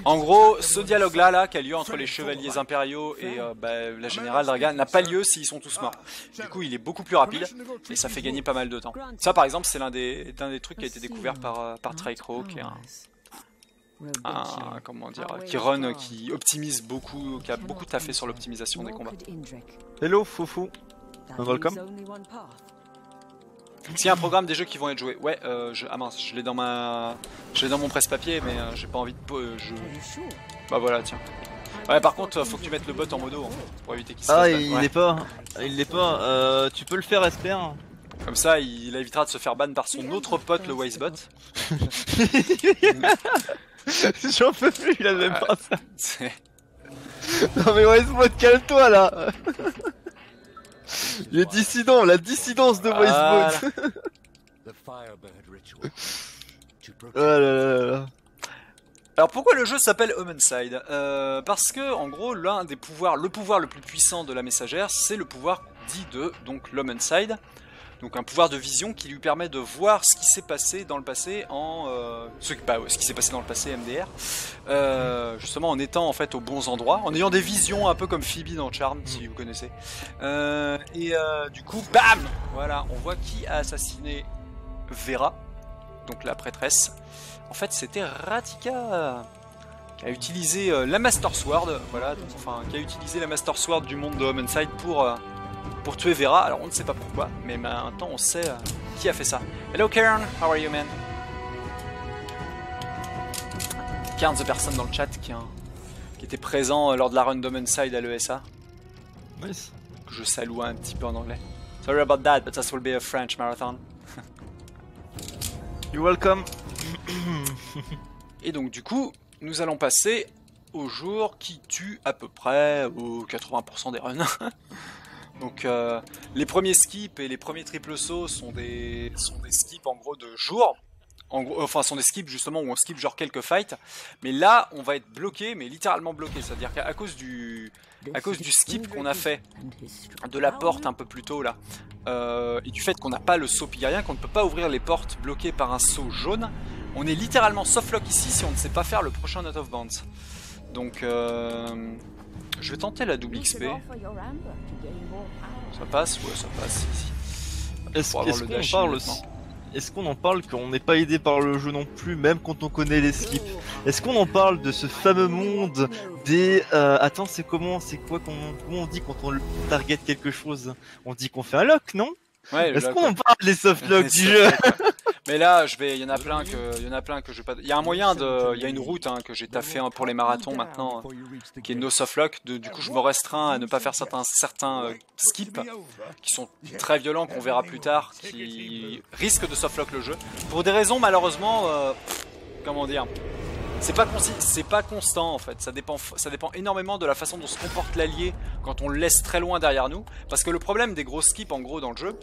En gros, ce dialogue là qui a lieu entre les chevaliers impériaux et la générale Draga n'a pas lieu s'ils sont tous morts. Du coup, il est beaucoup plus rapide et ça fait gagner pas mal de temps. Ça, par exemple, c'est l'un des trucs qui a été découvert par Tricro, qui est qui optimise beaucoup, qui a beaucoup taffé sur l'optimisation des combats. Hello, Foufou. Welcome. S'il y a un programme des jeux qui vont être joués, ouais, mince, je l'ai dans mon presse-papier, mais j'ai pas envie de... Bah voilà, tiens. Ouais, par contre, faut que tu mettes le bot en modo, en fait, pour éviter qu'il se fasse ban. Il l'est pas, tu peux le faire, espère. Comme ça, il évitera de se faire ban par son autre pote, le Wisebot. J'en peux plus, il a même pas ça. Non mais Wisebot, calme-toi là. Les dissidents, la dissidence de Wisebot. Oh là là là. Alors pourquoi le jeu s'appelle Homenside? Parce que en gros le pouvoir le plus puissant de la messagère, c'est le pouvoir dit de l'Homenside. Donc un pouvoir de vision qui lui permet de voir ce qui s'est passé dans le passé ce qui s'est passé dans le passé MDR, justement en étant en fait aux bons endroits, en ayant des visions un peu comme Phoebe dans Charmed, si vous connaissez. Du coup, bam, voilà, on voit qui a assassiné Vera, donc la prêtresse. En fait, c'était Ratika qui a utilisé la Master Sword, voilà, qui a utilisé la Master Sword du monde de Homenside pour tuer Vera. Alors on ne sait pas pourquoi, mais maintenant on sait qui a fait ça. Hello Karen, how are you man? Karen, the person dans le chat qui était présent lors de la run d'Homenside à l'ESA. Nice. Que je salue un petit peu en anglais. Sorry about that, but this will be a French marathon. You're welcome. Et donc du coup, nous allons passer au jour qui tue à peu près aux 80% des runs. Donc les premiers skips et les premiers triple sauts sont des skips en gros de jour. En gros, enfin sont des skips justement où on skip genre quelques fights. Mais là on va être bloqué, mais littéralement bloqué. C'est-à-dire qu'à cause du skip qu'on a fait de la porte un peu plus tôt là, et du fait qu'on n'a pas le saut pigarien, qu'on ne peut pas ouvrir les portes bloquées par un saut jaune, on est littéralement softlock ici si on ne sait pas faire le prochain Out of Bounds. Donc je vais tenter la double XP. Ça passe? Ouais, ça passe ici. Est-ce qu'on en parle qu'on n'est pas aidé par le jeu non plus, même quand on connaît les skips? Est-ce qu'on en parle de ce fameux monde des... attends, comment on dit quand on target quelque chose? On dit qu'on fait un lock, non? Ouais, est-ce qu'on en parle des softlocks du jeu? Mais là, il y en a plein que je vais pas. Il y a un moyen il y a une route que j'ai taffé pour les marathons maintenant, qui est no softlock. Du coup, je me restreins à ne pas faire certains skips qui sont très violents qu'on verra plus tard, qui risquent de softlock le jeu pour des raisons malheureusement, comment dire. C'est pas constant en fait, ça dépend énormément de la façon dont se comporte l'allié quand on le laisse très loin derrière nous. Parce que le problème des gros skips en gros dans le jeu,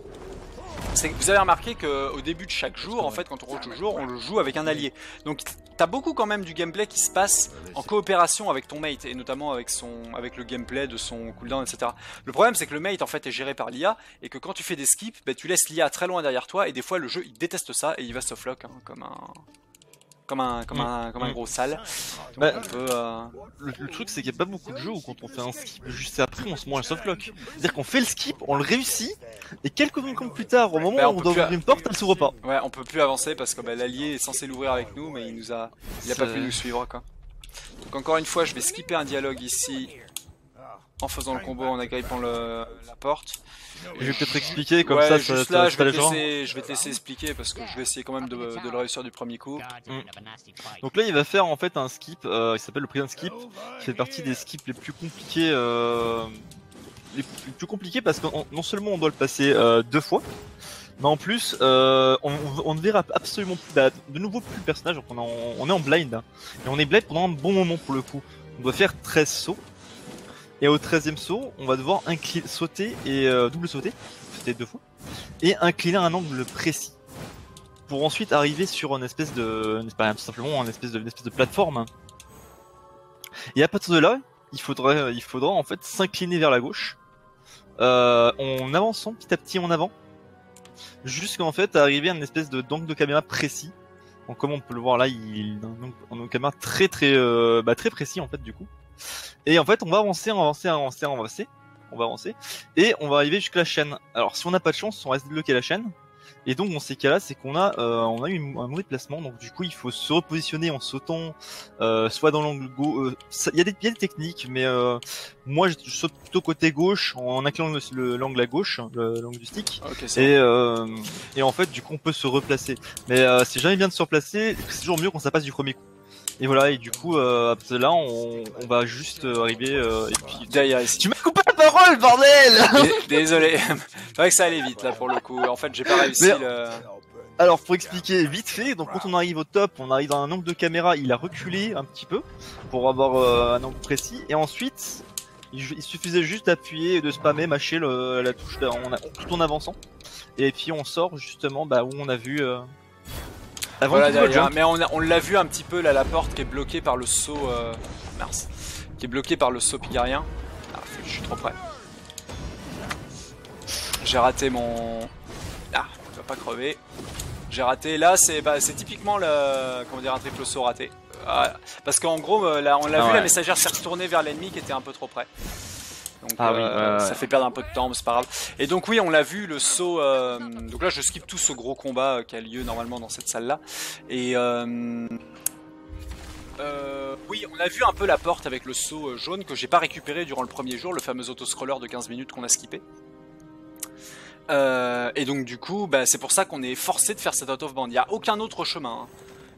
c'est que vous avez remarqué qu'au début de chaque jour, en fait, quand on roule le jour, on le joue avec un allié. Donc t'as beaucoup quand même du gameplay qui se passe en coopération avec ton mate, et notamment avec le gameplay de son cooldown, etc. Le problème c'est que le mate en fait est géré par l'IA, et que quand tu fais des skips, bah, tu laisses l'IA très loin derrière toi, et des fois le jeu il déteste ça, et il va softlock comme un gros sale. Donc on peut, le truc c'est qu'il n'y a pas beaucoup de jeux où quand on fait un skip juste après on se mange un softlock. C'est-à-dire qu'on fait le skip, on le réussit et quelques secondes plus tard au moment où on doit ouvrir une porte elle s'ouvre pas. Ouais, on peut plus avancer parce que l'allié est censé l'ouvrir avec nous mais il a pas pu nous suivre quoi. Donc encore une fois je vais skipper un dialogue ici en faisant le combo en agrippant la porte. Je vais peut-être expliquer comme ouais, ça. Juste là, je vais te laisser expliquer parce que je vais essayer quand même de le réussir du premier coup. Donc là, il va faire en fait un skip, il s'appelle le prison skip, qui fait partie des skips les plus compliqués, parce que non seulement on doit le passer 2 fois, mais en plus on ne verra absolument plus, de nouveau plus le personnage. Donc on est en blind, hein, et on est blind pendant un bon moment pour le coup. On doit faire 13 sauts. Et au 13e saut, on va devoir sauter et double sauter 2 fois, et incliner à un angle précis, pour ensuite arriver sur une espèce de plateforme. Et à partir de là, il faudra en fait s'incliner vers la gauche, en avançant petit à petit en avant, jusqu'en fait arriver à une espèce d'angle de caméra précis. Donc comme on peut le voir là, il a un angle de caméra très précis en fait du coup. Et en fait, on va avancer, et on va arriver jusqu'à la chaîne. Alors, si on n'a pas de chance, on reste bloqué à la chaîne. Et donc, dans ces cas-là, c'est qu'on a, eu un mauvais placement. Donc, du coup, il faut se repositionner en sautant, soit dans l'angle gauche. Il y a des techniques, mais moi, je saute plutôt côté gauche, en inclinant l'angle à gauche, l'angle du stick. Okay, et en fait, du coup, on peut se replacer. Mais c'est jamais bien de se replacer. C'est toujours mieux quand ça passe du premier coup. Et voilà, et du coup, là, on va juste arriver, et puis... Derrière ici. Tu m'as coupé la parole, bordel! Désolé, c'est vrai que ça allait vite, là, pour le coup. En fait, j'ai pas réussi Alors, pour expliquer vite fait, donc quand on arrive au top, on arrive dans un angle de caméra, il a reculé un petit peu, pour avoir un angle précis, et ensuite, il suffisait juste d'appuyer et de spammer, mâcher la touche tout en avançant. Et puis, on sort, justement, où on a vu... Voilà derrière, mais on l'a vu un petit peu là, la porte qui est bloquée par le saut qui est bloquée par le saut pigarien. Ah, je suis trop près. J'ai raté mon... Ah, il va pas crever. J'ai raté, là c'est typiquement un triple saut raté. Parce qu'en gros, là, on l'a vu, la messagère s'est retournée vers l'ennemi qui était un peu trop près. Donc ça fait perdre un peu de temps, mais c'est pas grave. Et donc oui, on l'a vu, le saut... donc là, je skip tout ce gros combat qui a lieu normalement dans cette salle-là. Et oui, on a vu un peu la porte avec le saut jaune que j'ai pas récupéré durant le premier jour, le fameux autoscroller de 15 minutes qu'on a skippé. Et donc du coup, c'est pour ça qu'on est forcé de faire cet out of band. Il n'y a aucun autre chemin, hein,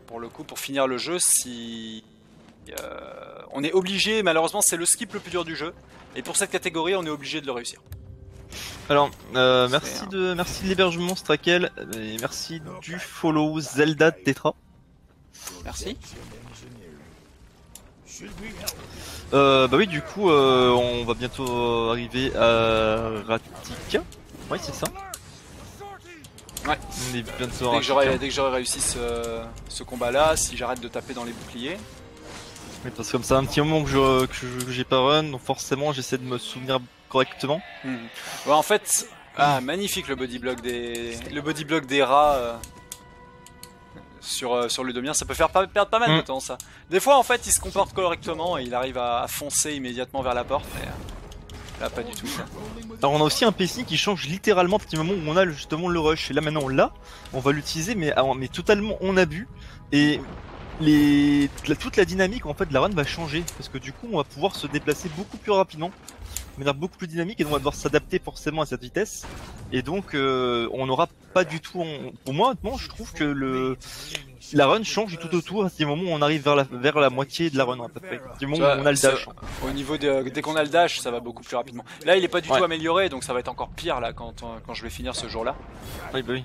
pour le coup, pour finir le jeu. Si on est obligé, malheureusement, c'est le skip le plus dur du jeu. Et pour cette catégorie, on est obligé de le réussir. Alors, merci de l'hébergement Strakel et merci du follow Zelda Tetra. Merci. Bah oui, du coup, on va bientôt arriver à Ratika. Ouais, c'est ça. Ouais. On est bientôt à dès que j'aurai réussi ce combat-là, si j'arrête de taper dans les boucliers. Oui, parce que comme ça, un petit moment que j'ai pas run, donc forcément, j'essaie de me souvenir correctement. Ouais, en fait, magnifique le body block des rats sur Ludomir, ça peut faire perdre pas mal de temps ça. Des fois en fait il se comporte correctement et il arrive à foncer immédiatement vers la porte, mais là pas du tout ça. Alors on a aussi un PC qui change littéralement à partir du moment où on a justement le rush, et là maintenant on l'a, on va l'utiliser mais totalement en abus, et toute la dynamique en fait de la run va changer, parce que du coup on va pouvoir se déplacer beaucoup plus rapidement, de manière beaucoup plus dynamique, et donc on va devoir s'adapter forcément à cette vitesse, et donc on n'aura pas du tout, pour moi honnêtement je trouve que la run change du tout au tout à partir du moment où on arrive vers la moitié de la run à peu près, du moment où on a le dash. Au niveau dès qu'on a le dash, ça va beaucoup plus rapidement. Là il est pas du tout amélioré, donc ça va être encore pire là quand je vais finir ce jour là. Oui bah oui,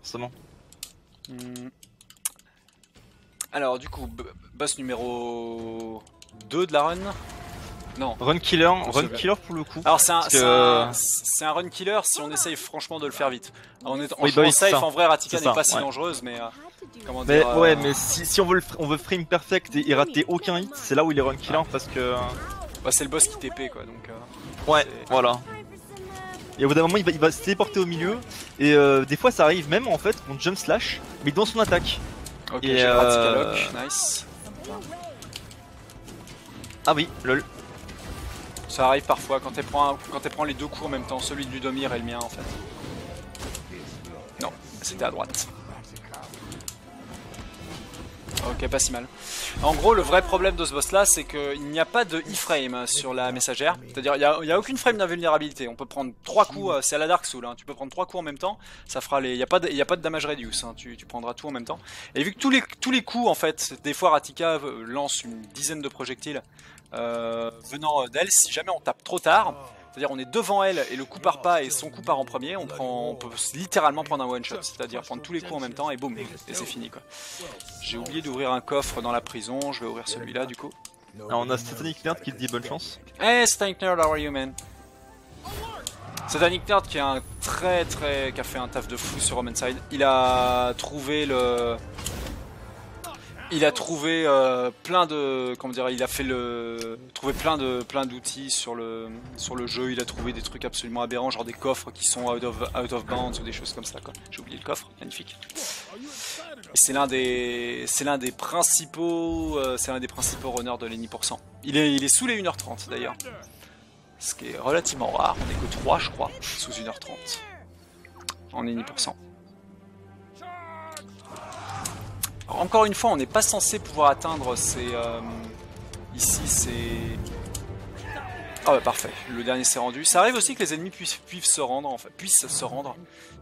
forcément. Alors du coup, boss numéro 2 de la run. Non. Run killer pour le coup. Alors c'est un run killer si on essaye franchement de le faire vite. En safe, en vrai Ratika n'est pas si dangereuse, mais comment dire. Ouais, mais si on veut frame perfect et rater aucun hit, c'est là où il est run killer parce que. Bah, c'est le boss qui TP quoi, donc. Ouais, voilà. Et au bout d'un moment, il va se téléporter au milieu, et des fois ça arrive même en fait qu'on jump slash, mais dans son attaque. Ok, j'ai Ratika lock, nice. Ah oui, lol. Ça arrive parfois quand elle prend les deux coups en même temps, celui de Ludomir et le mien en fait. Non, c'était à droite. Ok, pas si mal. En gros, le vrai problème de ce boss là, c'est qu'il n'y a pas de iframe sur la messagère. C'est-à-dire, il n'y a aucune frame d'invulnérabilité. On peut prendre 3 coups, c'est à la Dark Soul, hein. Tu peux prendre 3 coups en même temps, ça fera il n'y a pas de damage reduce, hein. Tu prendras tout en même temps. Et vu que tous les coups, en fait, des fois Ratika lance une dizaine de projectiles venant d'elle, si jamais on tape trop tard, c'est-à-dire on est devant elle et le coup part pas et son coup part en premier, on peut littéralement prendre un one shot, c'est-à-dire prendre tous les coups en même temps et boum, et c'est fini quoi. J'ai oublié d'ouvrir un coffre dans la prison, je vais ouvrir celui-là du coup. Alors on a Satanic Nerd qui te dit bonne chance. Hey Satanic Nerd, how are you man? Satanic Nerd qui a qui a fait un taf de fou sur Homenside. Il a trouvé plein de, comment dire, il a fait trouvé plein d'outils sur le jeu. Il a trouvé des trucs absolument aberrants, genre des coffres qui sont out of bounds ou des choses comme ça quoi. J'ai oublié le coffre, magnifique. Et c'est l'un des principaux runners de l'Eni%. Il est sous les 1h30 d'ailleurs. Ce qui est relativement rare, on est que 3 je crois, sous 1h30 en Eni%. Alors, encore une fois, on n'est pas censé pouvoir atteindre ces... ici, c'est... Ah bah parfait, le dernier s'est rendu. Ça arrive aussi que les ennemis puissent se rendre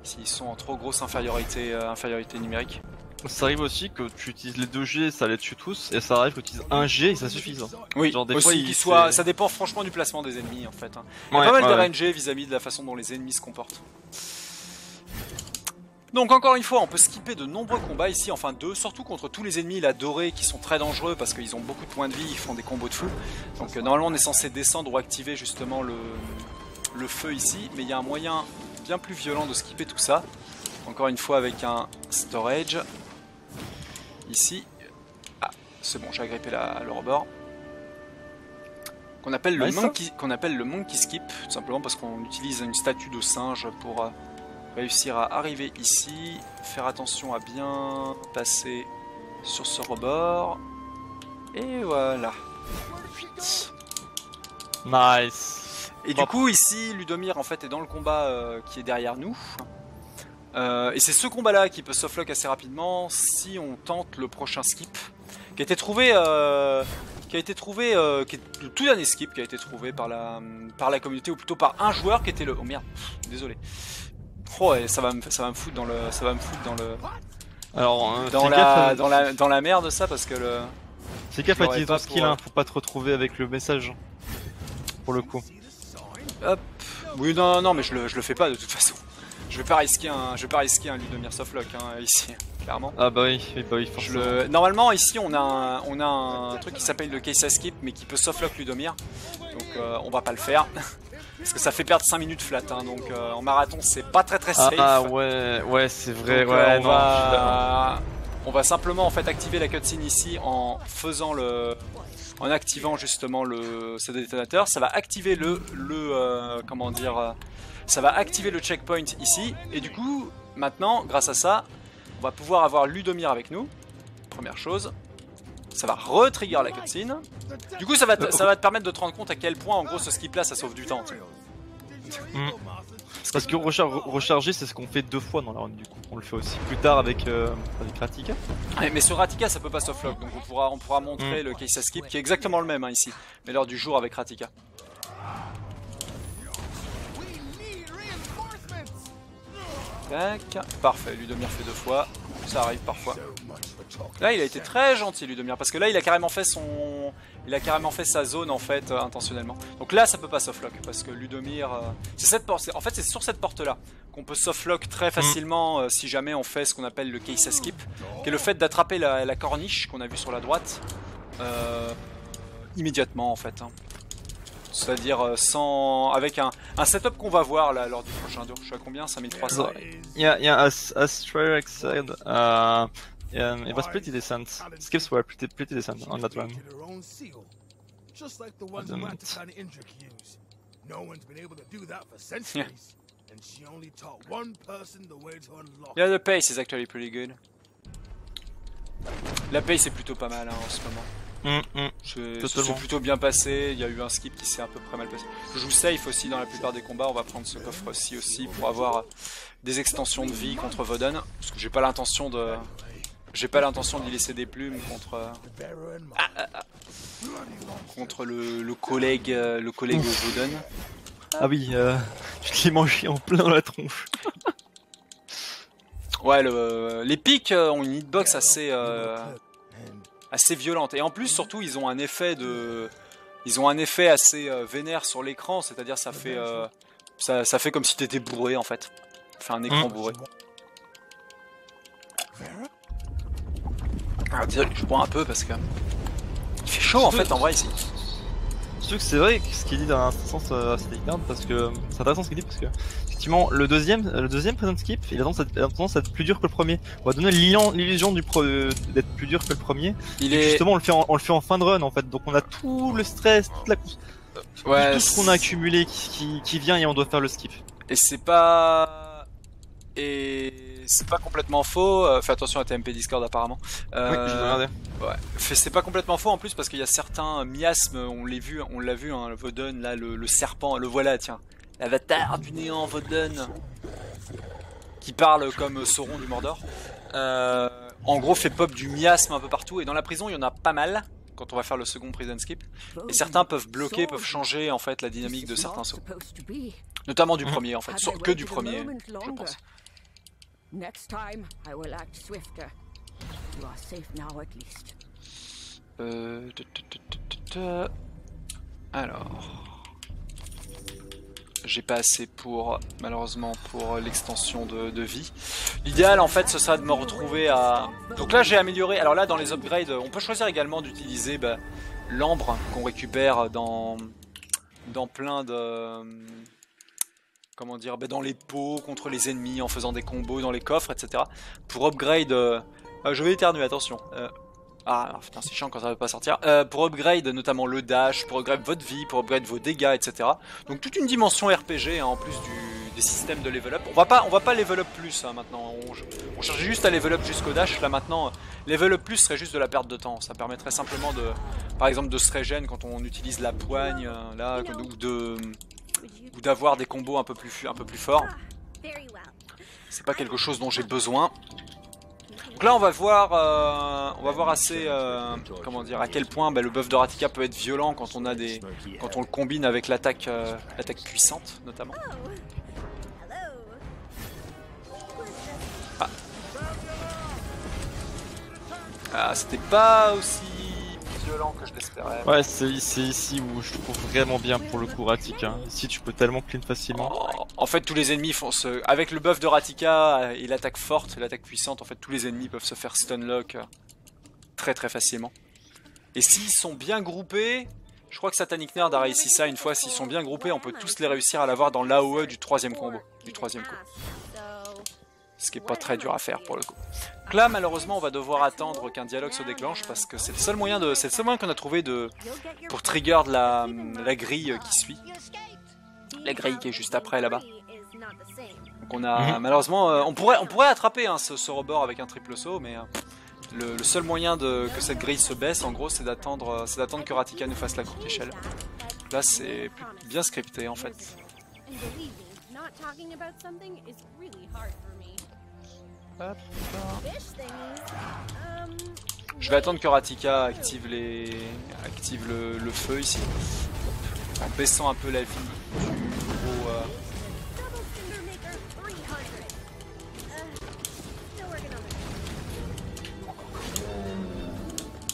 s'ils sont en trop grosse infériorité numérique. Ça arrive aussi que tu utilises les 2G, ça les tue tous, et ça arrive que tu utilises 1G et ça suffit. Oui, genre des aussi fois, ça dépend franchement du placement des ennemis en fait. Hein. Il y a pas mal de RNG vis-à-vis de la façon dont les ennemis se comportent. Donc encore une fois, on peut skipper de nombreux combats ici, enfin 2, surtout contre tous les ennemis là dorés qui sont très dangereux parce qu'ils ont beaucoup de points de vie, ils font des combos de fou. Donc normalement on est censé descendre ou activer justement le feu ici, mais il y a un moyen bien plus violent de skipper tout ça. Encore une fois avec un storage. Ici. Ah, c'est bon, j'ai agrippé le rebord. Qu'on appelle le monkey skip, tout simplement parce qu'on utilise une statue de singe pour... réussir à arriver ici, faire attention à bien passer sur ce rebord, et voilà. Nice. Et du coup ici, Ludomir en fait est dans le combat qui est derrière nous, et c'est ce combat là qui peut softlock assez rapidement si on tente le prochain skip, qui a été trouvé, qui est le tout dernier skip qui a été trouvé par la communauté, ou plutôt par un joueur qui était le... Oh merde, désolé. Oh, et ça va me foutre dans le alors dans la merde ça, parce que le... C'est gaffe à utiliser ton skill, hein, faut pas te retrouver avec le message pour le coup. Hop, Oui, non, non, mais je le fais pas de toute façon. Je vais pas risquer un Ludomir softlock hein, ici, clairement. Ah bah oui, forcément. Normalement ici on a un truc qui s'appelle le case skip mais qui peut softlock Ludomir. Donc on va pas le faire. Parce que ça fait perdre 5 minutes flat, hein, donc en marathon c'est pas très safe. Ah ouais, c'est vrai, donc, ouais, on va simplement en fait activer la cutscene ici en faisant en activant justement ce détonateur. Ça va activer comment dire, ça va activer le checkpoint ici, et du coup, maintenant, grâce à ça, on va pouvoir avoir Ludomir avec nous, première chose. Ça va re-trigger la cutscene. Du coup, ça va te permettre de te rendre compte à quel point, en gros, ce skip-là, ça sauve du temps. Parce que recharger, c'est ce qu'on fait 2 fois dans la run, du coup. On le fait aussi plus tard avec Ratika. Ouais, mais sur Ratika, ça peut pas softlock, donc on pourra montrer le case skip, qui est exactement le même hein, ici, mais l'heure du jour avec Ratika. Tac, parfait, Ludomir fait 2 fois, ça arrive parfois. Là il a été très gentil Ludomir, parce que là il a carrément fait sa zone en fait intentionnellement. Donc là ça peut pas softlock, parce que Ludomir, en fait c'est sur cette porte là qu'on peut softlock très facilement si jamais on fait ce qu'on appelle le case skip, qui est le fait d'attraper la corniche qu'on a vu sur la droite immédiatement en fait. Hein. C'est-à-dire avec un setup qu'on va voir là lors du prochain tour. Je suis à combien? 5300. Yeah, as Treyarch said, it was pretty decent. Skips were pretty decent on that run. Just like the ones Raticana Indrik used. No one's been able to do that for centuries. And she only taught one person the way to unlock. Yeah, the pace is actually pretty good. La pace est plutôt pas mal hein, en ce moment. C'est plutôt bien passé, il y a eu un skip qui s'est à peu près mal passé. Je joue safe aussi dans la plupart des combats, on va prendre ce coffre-ci aussi pour avoir des extensions de vie contre Voden. Parce que j'ai pas l'intention d'y laisser des plumes contre le collègue Voden. Ah oui, je l'ai mangé en plein dans la tronche. Ouais, les pics ont une hitbox assez violente, et en plus surtout ils ont un effet assez vénère sur l'écran, c'est-à-dire ça fait comme si t'étais bourré en fait, ça fait un écran bourré. Alors, je bois un peu parce que il fait chaud en fait en vrai ici. Surtout que c'est vrai ce qu'il dit dans un sens assez énorme, parce que c'est intéressant ce qu'il dit, parce que effectivement le deuxième present skip il a tendance à être plus dur que le premier. On va donner l'illusion d'être plus dur que le premier. Justement on le fait en fin de run en fait, donc on a tout le stress, toute tout ce qu'on a accumulé qui vient, et on doit faire le skip. Et c'est pas complètement faux. Fais attention à TMP Discord apparemment. Oui, je vais regarder. Ouais. C'est pas complètement faux en plus, parce qu'il y a certains miasmes, on l'a vu, hein, le Voden, là, le serpent, le voilà, tiens. L'avatar du néant Voden, qui parle comme Sauron du Mordor. En gros, fait pop du miasme un peu partout, et dans la prison, il y en a pas mal quand on va faire le second prison skip. Et certains peuvent bloquer, peuvent changer en fait la dynamique de certains sauts. Notamment du premier en fait, que du premier, je pense. Next time, I will act swifter. You are safe now at least. Alors, j'ai pas assez malheureusement pour l'extension de vie. L'idéal en fait ce serait de me retrouver à... Donc là j'ai amélioré, alors là dans les upgrades, on peut choisir également d'utiliser l'ambre qu'on récupère dans plein de... Comment dire, dans les pots contre les ennemis, en faisant des combos dans les coffres, etc. Pour upgrade... je vais éternuer, attention. Putain, c'est chiant quand ça ne veut pas sortir. Pour upgrade notamment le dash, pour upgrade votre vie, pour upgrade vos dégâts, etc. Donc toute une dimension RPG hein, en plus des systèmes de level up. On va pas level up plus hein, maintenant. On cherche juste à level up jusqu'au dash. Là maintenant, level up plus serait juste de la perte de temps. Ça permettrait simplement par exemple de se régène quand on utilise la poigne, là, ou d'avoir des combos un peu plus forts. C'est pas quelque chose dont j'ai besoin. Donc là on va voir assez comment dire, à quel point le buff de Ratika peut être violent quand on le combine avec l'attaque puissante notamment. C'était pas aussi violent que je l'espérais. Ouais, c'est ici où je trouve vraiment bien pour le coup Ratika. Ici tu peux tellement clean facilement. En fait, tous les ennemis font ce... Avec le buff de Ratika et l'attaque forte, l'attaque puissante, en fait, tous les ennemis peuvent se faire stunlock très très facilement. Et s'ils sont bien groupés, je crois que Satanic Nerd a réussi ça une fois, s'ils sont bien groupés, on peut tous les réussir à l'avoir dans l'AOE du troisième combo, du troisième coup. Ce qui est pas très dur à faire pour le coup. Donc là, malheureusement, on va devoir attendre qu'un dialogue se déclenche parce que c'est le seul moyen qu'on a trouvé pour trigger de la grille qui suit. La grille qui est juste après là-bas. Donc on a malheureusement, on pourrait attraper hein, ce rebord avec un triple saut, mais le seul moyen que cette grille se baisse, en gros, c'est d'attendre que Ratika nous fasse la courte échelle. Là, c'est bien scripté en fait. Hop. Je vais attendre que Ratika active le feu ici, en baissant un peu la vie du gros.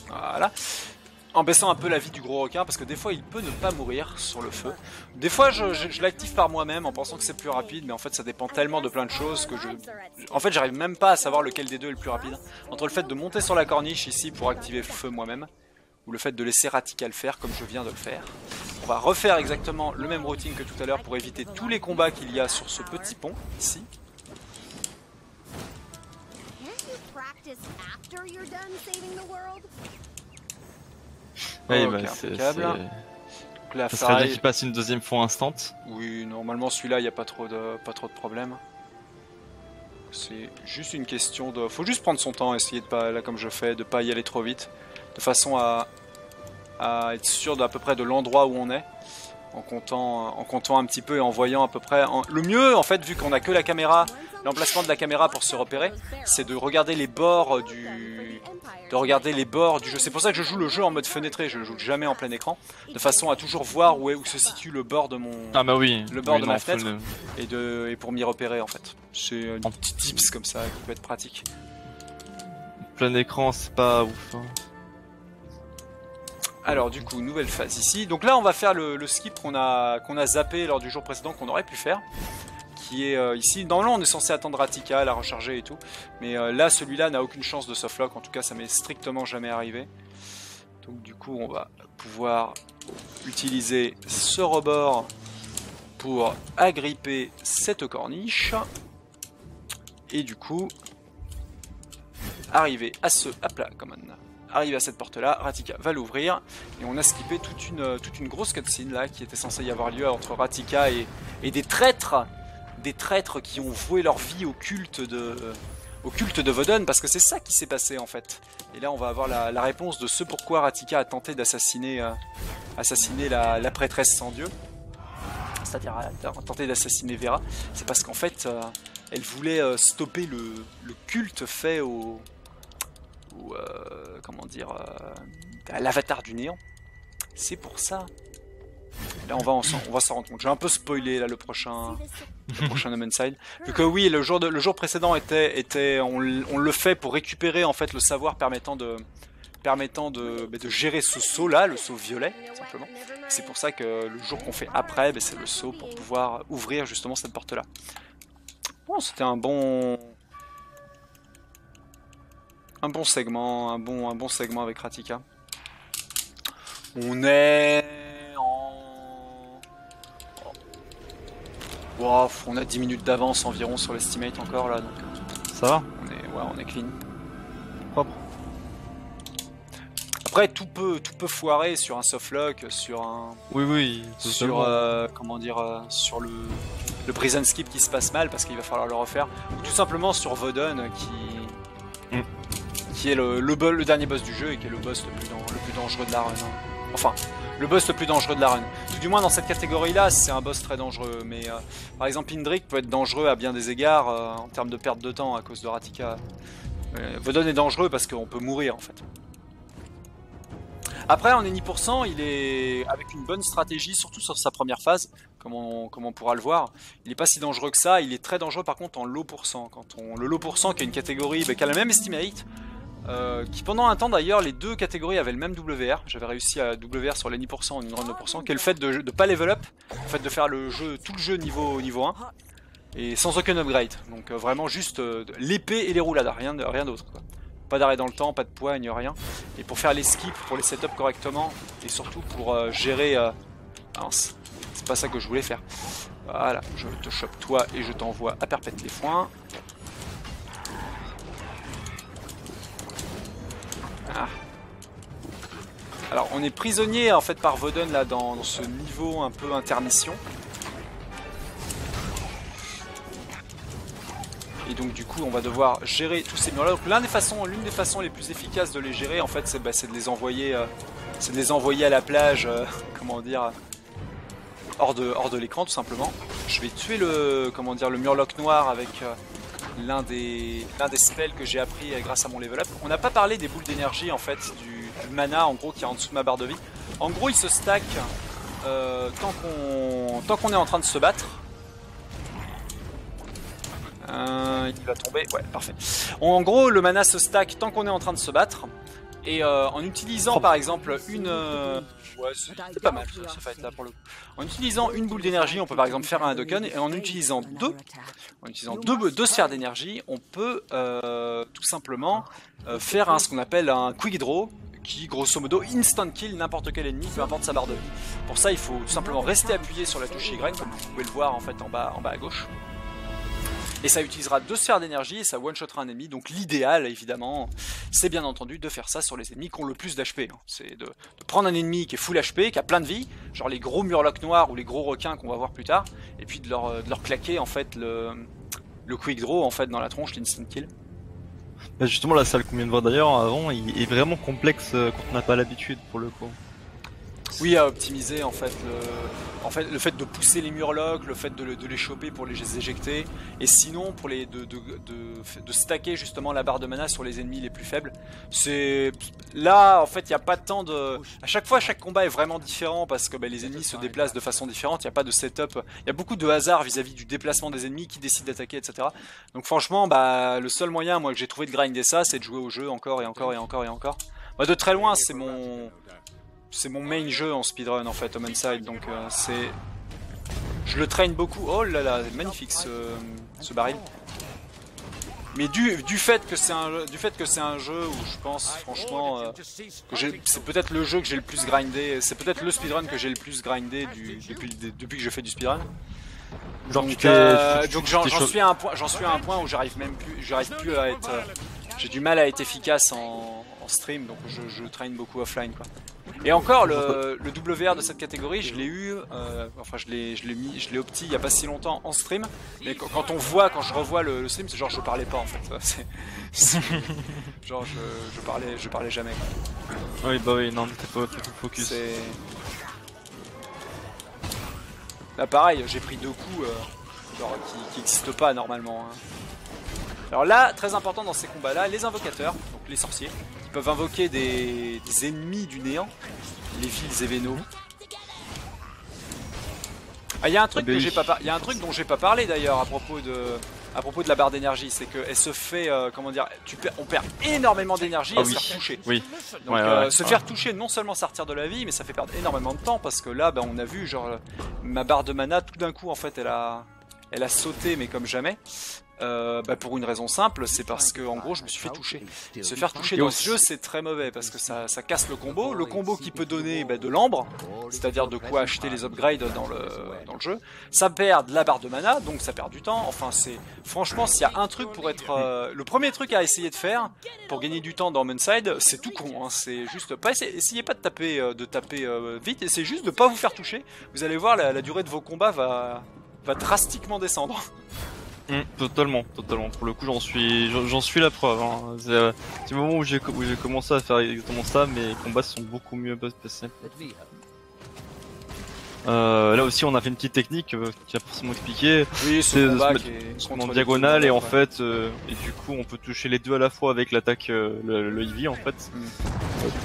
Voilà. En baissant un peu la vie du gros requin parce que des fois il peut ne pas mourir sur le feu. Des fois je l'active par moi-même en pensant que c'est plus rapide, mais en fait ça dépend tellement de plein de choses que en fait j'arrive même pas à savoir lequel des deux est le plus rapide. Entre le fait de monter sur la corniche ici pour activer le feu moi-même, ou le fait de laisser Ratika le faire comme je viens de le faire. On va refaire exactement le même routine que tout à l'heure pour éviter tous les combats qu'il y a sur ce petit pont ici. Oui, ok, bah, impeccable. Donc ça serait bien qu'il passe une deuxième fois instant. Oui, normalement celui-là il n'y a pas trop de problème. C'est juste une question de... Faut juste prendre son temps, essayer de pas, là comme je fais, de pas y aller trop vite. De façon à être sûr d'à peu près de l'endroit où on est. En comptant un petit peu et en voyant à peu près... Le mieux en fait, vu qu'on a que la caméra, l'emplacement de la caméra pour se repérer, c'est de regarder les bords du... jeu. C'est pour ça que je joue le jeu en mode fenêtré, je le joue jamais en plein écran, de façon à toujours voir où se situe le bord de mon... Ah bah oui, le bord de ma non, fenêtre, et pour m'y repérer en fait. C'est un petit tips comme ça qui peut être pratique. Plein écran, c'est pas ouf. Hein. Alors du coup, nouvelle phase ici. Donc là, on va faire le skip qu'on a zappé lors du jour précédent, qu'on aurait pu faire. Qui est ici. Normalement, on est censé attendre Ratika, la recharger et tout. Mais là, celui-là n'a aucune chance de softlock. En tout cas, ça m'est strictement jamais arrivé. Donc du coup, on va pouvoir utiliser ce rebord pour agripper cette corniche. Et du coup, arriver à ce... Hop là, come on. Arrivé à cette porte là, Ratika va l'ouvrir et on a skippé toute une grosse cutscene là qui était censée y avoir lieu entre Ratika et des traîtres qui ont voué leur vie au culte de Vodun, parce que c'est ça qui s'est passé en fait. Et là on va avoir la réponse de ce pourquoi Ratika a tenté d'assassiner la prêtresse sans dieu, c'est-à-dire a tenté d'assassiner Vera. C'est parce qu'en fait elle voulait stopper le culte fait à l'avatar du néant. C'est pour ça. Là on va s'en rendre compte. J'ai un peu spoilé là le prochain No Man's Sky. Vu que oui, le jour précédent on le fait pour récupérer en fait le savoir permettant de gérer ce saut là, le saut violet simplement. C'est pour ça que le jour qu'on fait après, c'est le saut pour pouvoir ouvrir justement cette porte là. Bon, c'était un bon segment, un bon segment avec Ratika. On est wow, on a 10 minutes d'avance environ sur l'estimate encore là, donc ça va. On est clean. Propre. Après tout peut foirer sur un softlock, sur un... Oui, sur sur le prison skip qui se passe mal parce qu'il va falloir le refaire. Ou tout simplement sur Vodun qui est le dernier boss du jeu et qui est le boss le plus dangereux de la run. Enfin, le boss le plus dangereux de la run. Tout du moins dans cette catégorie-là, c'est un boss très dangereux. Mais par exemple, Indrik peut être dangereux à bien des égards en termes de perte de temps à cause de Ratika. Vodun est dangereux parce qu'on peut mourir en fait. Après, en Any%, il est avec une bonne stratégie, surtout sur sa première phase, comme on pourra le voir. Il n'est pas si dangereux que ça. Il est très dangereux par contre en low %. Le low %, qui est une catégorie qui a la même estimate, qui pendant un temps d'ailleurs les deux catégories avaient le même WR. J'avais réussi à WR sur les 10% en une run de %, qui est le fait de pas level up, le fait de faire tout le jeu niveau 1 et sans aucun upgrade. Donc vraiment juste l'épée et les roulades, rien d'autre. Pas d'arrêt dans le temps, pas de poigne, rien. Et pour faire les skips, pour les setups correctement et surtout pour gérer... mince, c'est pas ça que je voulais faire. Voilà, je te chope toi et je t'envoie à perpète les foins. Ah. Alors on est prisonnier en fait par Voden là dans ce niveau un peu intermission. Et donc du coup on va devoir gérer tous ces murs là. Donc l'une des façons les plus efficaces de les gérer en fait c'est de les envoyer à la plage, comment dire, hors de l'écran tout simplement. Je vais tuer le murloc noir avec l'un des spells que j'ai appris grâce à mon level up. On n'a pas parlé des boules d'énergie en fait, du mana en gros qui est en dessous de ma barre de vie. En gros il se stack tant qu'on est en train de se battre. Il va tomber, ouais parfait. En gros le mana se stack tant qu'on est en train de se battre. Et en utilisant par exemple une... ouais, c'est pas mal ça fait là pour le coup. En utilisant une boule d'énergie, on peut par exemple faire un Hadoken, et en utilisant deux sphères d'énergie, on peut tout simplement faire ce qu'on appelle un quick draw, qui grosso modo instant kill n'importe quel ennemi, peu importe sa barre de vie. Pour ça il faut tout simplement rester appuyé sur la touche Y, comme vous pouvez le voir en fait en bas à gauche. Et ça utilisera deux sphères d'énergie et ça one-shotera un ennemi. Donc l'idéal, évidemment, c'est bien entendu de faire ça sur les ennemis qui ont le plus d'HP. C'est de prendre un ennemi qui est full HP, qui a plein de vie, genre les gros murlocs noirs ou les gros requins qu'on va voir plus tard, et puis de leur claquer en fait le quick draw en fait dans la tronche, l'instant kill. Bah justement la salle qu'on vient de voir d'ailleurs avant, il est vraiment complexe quand on n'a pas l'habitude pour le coup. Oui, à optimiser en fait le fait de pousser les murlocs, le fait de les choper pour les éjecter, et sinon pour de stacker justement la barre de mana sur les ennemis les plus faibles. C'est là en fait il n'y a pas de temps de... À chaque fois chaque combat est vraiment différent parce que les ennemis se déplacent de façon différente, il n'y a pas de setup, il y a beaucoup de hasard vis-à-vis du déplacement des ennemis qui décident d'attaquer, etc. Donc franchement le seul moyen moi que j'ai trouvé de grinder ça, c'est de jouer au jeu encore et encore et encore et encore. Moi de très loin c'est mon main jeu en speedrun en fait, Homicide, donc je le traîne beaucoup. Oh là là, magnifique ce baril. Mais du fait que c'est un jeu où je pense franchement que c'est peut-être le jeu que j'ai le plus grindé, c'est peut-être le speedrun que j'ai le plus grindé depuis que je fais du speedrun. Donc j'en suis à un point où j'arrive plus à être, j'ai du mal à être efficace en stream, donc je traîne beaucoup offline quoi. Et encore le WR de cette catégorie, je l'ai eu, enfin je l'ai opti il y a pas si longtemps en stream, mais quand je revois le stream, c'est genre je parlais pas en fait. Genre je parlais jamais quoi. Oui bah oui, non t'es pas focus. Là pareil, j'ai pris 2 coups genre qui n'existent pas normalement. Alors là, très important dans ces combats là, les invocateurs, donc les sorciers, qui peuvent invoquer des ennemis du néant, les vils et vénaux. Ah, il y a un truc dont j'ai pas parlé d'ailleurs à propos de la barre d'énergie, c'est qu'elle se fait, comment dire, on perd énormément d'énergie à se faire toucher. Oui. Donc se faire toucher, non seulement ça retire de la vie, mais ça fait perdre énormément de temps, parce que là, on a vu, genre, ma barre de mana, tout d'un coup, en fait, elle a sauté, mais comme jamais. Pour une raison simple, c'est parce que en gros je me suis fait toucher. Se faire toucher dans ce jeu c'est très mauvais parce que ça casse le combo qui peut donner de l'ambre, c'est-à-dire de quoi acheter les upgrades dans le jeu. Ça perd de la barre de mana, donc ça perd du temps. Enfin franchement s'il y a un truc pour être le premier truc à essayer de faire pour gagner du temps dans Homicide, c'est tout con, hein. C'est juste pas essayez pas de taper vite, essayez juste de pas vous faire toucher. Vous allez voir la durée de vos combats va drastiquement descendre. Totalement. Pour le coup, j'en suis la preuve. Hein. C'est le moment où j'ai commencé à faire exactement ça, mes combats sont beaucoup mieux passés. Là aussi, on a fait une petite technique qui a forcément expliqué. Oui, c'est de se mettre en diagonale et en fait, et du coup, on peut toucher les deux à la fois avec l'attaque, le Eevee en fait.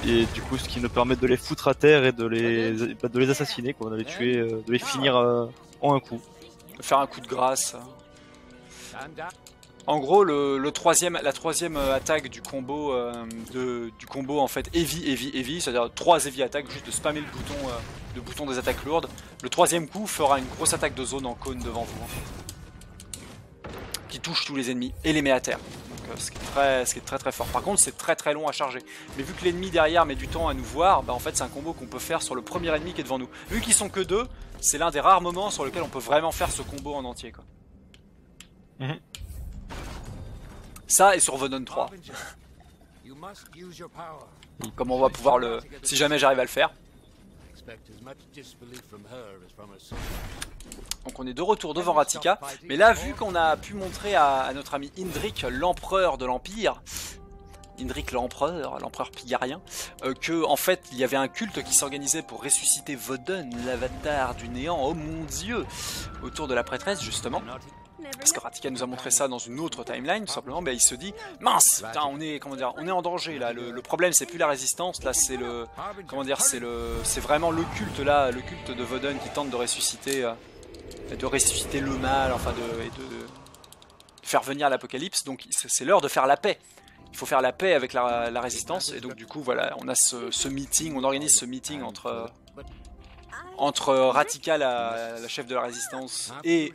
Et du coup, ce qui nous permet de les foutre à terre et de les assassiner, quoi, de les tuer, de les finir en un coup. Faire un coup de grâce. En gros, la troisième attaque du combo, en fait heavy, c'est-à-dire 3 heavy attaques, juste de spammer le bouton des attaques lourdes. Le troisième coup fera une grosse attaque de zone en cône devant vous, en fait, qui touche tous les ennemis et les met à terre. Donc, ce qui est très fort. Par contre, c'est très long à charger. Mais vu que l'ennemi derrière met du temps à nous voir, bah en fait c'est un combo qu'on peut faire sur le premier ennemi qui est devant nous. Vu qu'ils sont que 2, c'est l'un des rares moments sur lequel on peut vraiment faire ce combo en entier, quoi. Ça et sur Venom 3. Comme on va pouvoir le... Si jamais j'arrive à le faire. Donc on est de retour devant Ratika. Mais là, vu qu'on a pu montrer à notre ami Indrik, l'empereur de l'Empire, Indrik l'empereur pigarien, que en fait il y avait un culte qui s'organisait pour ressusciter Vodun, l'avatar du néant, oh mon dieu, autour de la prêtresse justement. Parce que Ratika nous a montré ça dans une autre timeline, tout simplement, il se dit mince, putain, on est en danger là. Le problème c'est plus la résistance, là c'est le, c'est vraiment le culte là, le culte de Vodun qui tente de ressusciter le mal, enfin de faire venir l'apocalypse. Donc c'est l'heure de faire la paix. Il faut faire la paix avec la résistance, et donc du coup voilà, on a ce meeting, on organise ce meeting entre Ratika, la chef de la résistance, et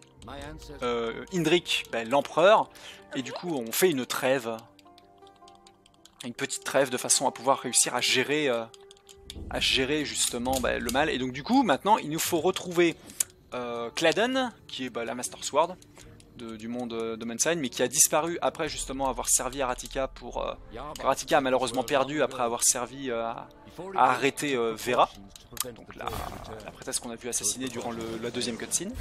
Indrik, l'empereur, et du coup on fait une trêve, une petite trêve de façon à pouvoir réussir à gérer justement le mal. Et donc du coup maintenant il nous faut retrouver Claden, qui est la Master Sword du monde de Mankind, mais qui a disparu après justement avoir servi à Ratika Ratika a malheureusement perdu après avoir servi à arrêter Vera, donc la prêtresse qu'on a vu assassiner durant la deuxième cutscene.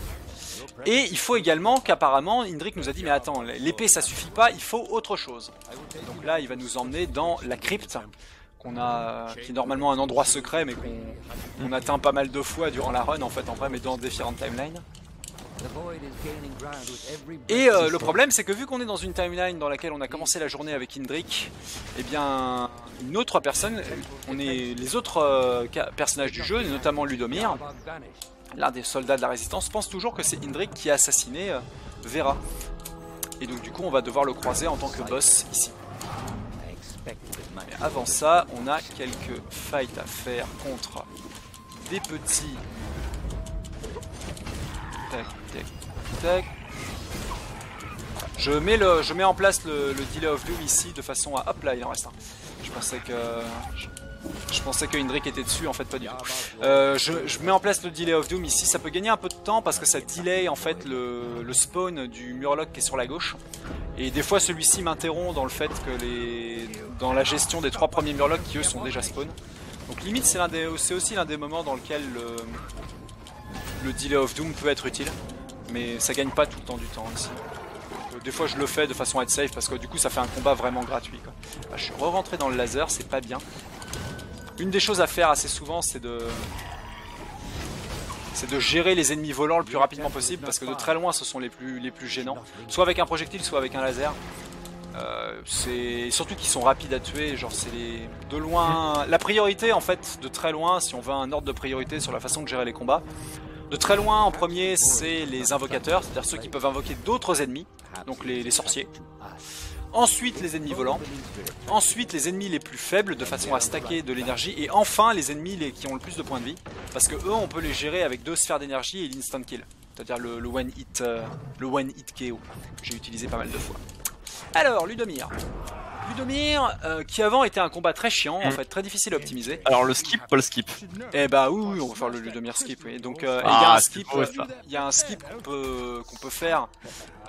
Et il faut également qu'apparemment Indrik nous a dit mais attends, l'épée ça suffit pas, il faut autre chose. Donc là il va nous emmener dans la crypte qui est normalement un endroit secret, mais qu'on atteint pas mal de fois durant la run en fait, en vrai, mais dans différentes timelines. Et le problème c'est que vu qu'on est dans une timeline dans laquelle on a commencé la journée avec Indrik, et bien une autre personne, les autres personnages du jeu, notamment Ludomir, l'un des soldats de la résistance, pense toujours que c'est Indrik qui a assassiné Vera. Et donc du coup on va devoir le croiser en tant que boss ici. Mais avant ça, on a quelques fights à faire contre des petits... Tac, tac, tac. Je mets en place le Delay of Doom ici de façon à... Hop là, il en reste un. Je pensais que Indrik était dessus, en fait pas du tout. Je mets en place le Delay of Doom ici, ça peut gagner un peu de temps parce que ça delay en fait le spawn du Murloc qui est sur la gauche. Et des fois celui-ci m'interrompt dans le fait que dans la gestion des 3 premiers Murlocs qui eux sont déjà spawn. Donc limite c'est aussi l'un des moments dans lequel le Delay of Doom peut être utile. Mais ça gagne pas tout le temps du temps ici. Des fois je le fais de façon à être safe parce que du coup ça fait un combat vraiment gratuit, quoi. Ah, je suis re-rentré dans le laser, c'est pas bien. Une des choses à faire assez souvent c'est de gérer les ennemis volants le plus rapidement possible, parce que de très loin ce sont les plus gênants. Soit avec un projectile, soit avec un laser. C'est surtout qu'ils sont rapides à tuer, genre c'est de loin... La priorité en fait de très loin, si on veut un ordre de priorité sur la façon de gérer les combats, de très loin en premier c'est les invocateurs, c'est-à-dire ceux qui peuvent invoquer d'autres ennemis, donc les sorciers. Ensuite les ennemis volants, ensuite les ennemis les plus faibles de façon à stacker de l'énergie, et enfin les ennemis qui ont le plus de points de vie, parce que eux on peut les gérer avec 2 sphères d'énergie et l'instant kill, c'est-à-dire le one hit KO, que j'ai utilisé pas mal de fois. Alors Ludomir, qui avant était un combat très chiant, en fait, très difficile à optimiser. Alors le skip, pas le skip. Eh bah oui, on va faire le Ludomir skip, oui. Donc il y a un skip qu'on peut faire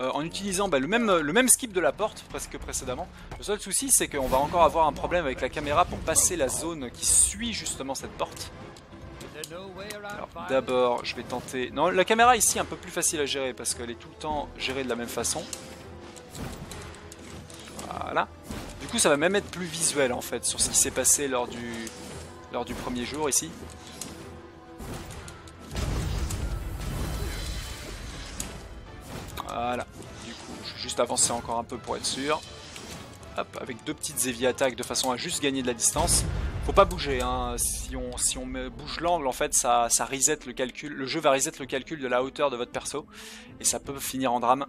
en utilisant le même skip de la porte presque précédemment. Le seul souci c'est qu'on va encore avoir un problème avec la caméra pour passer la zone qui suit justement cette porte. Alors d'abord je vais tenter... Non, la caméra ici est un peu plus facile à gérer parce qu'elle est tout le temps gérée de la même façon. Voilà. Du coup ça va même être plus visuel en fait sur ce qui s'est passé lors du premier jour ici. Voilà. Du coup je vais juste avancer encore un peu pour être sûr. Hop, avec 2 petites heavy attaques de façon à juste gagner de la distance. Faut pas bouger, hein. Si on bouge l'angle en fait ça reset le calcul. Le jeu va reset le calcul de la hauteur de votre perso. Et ça peut finir en drame.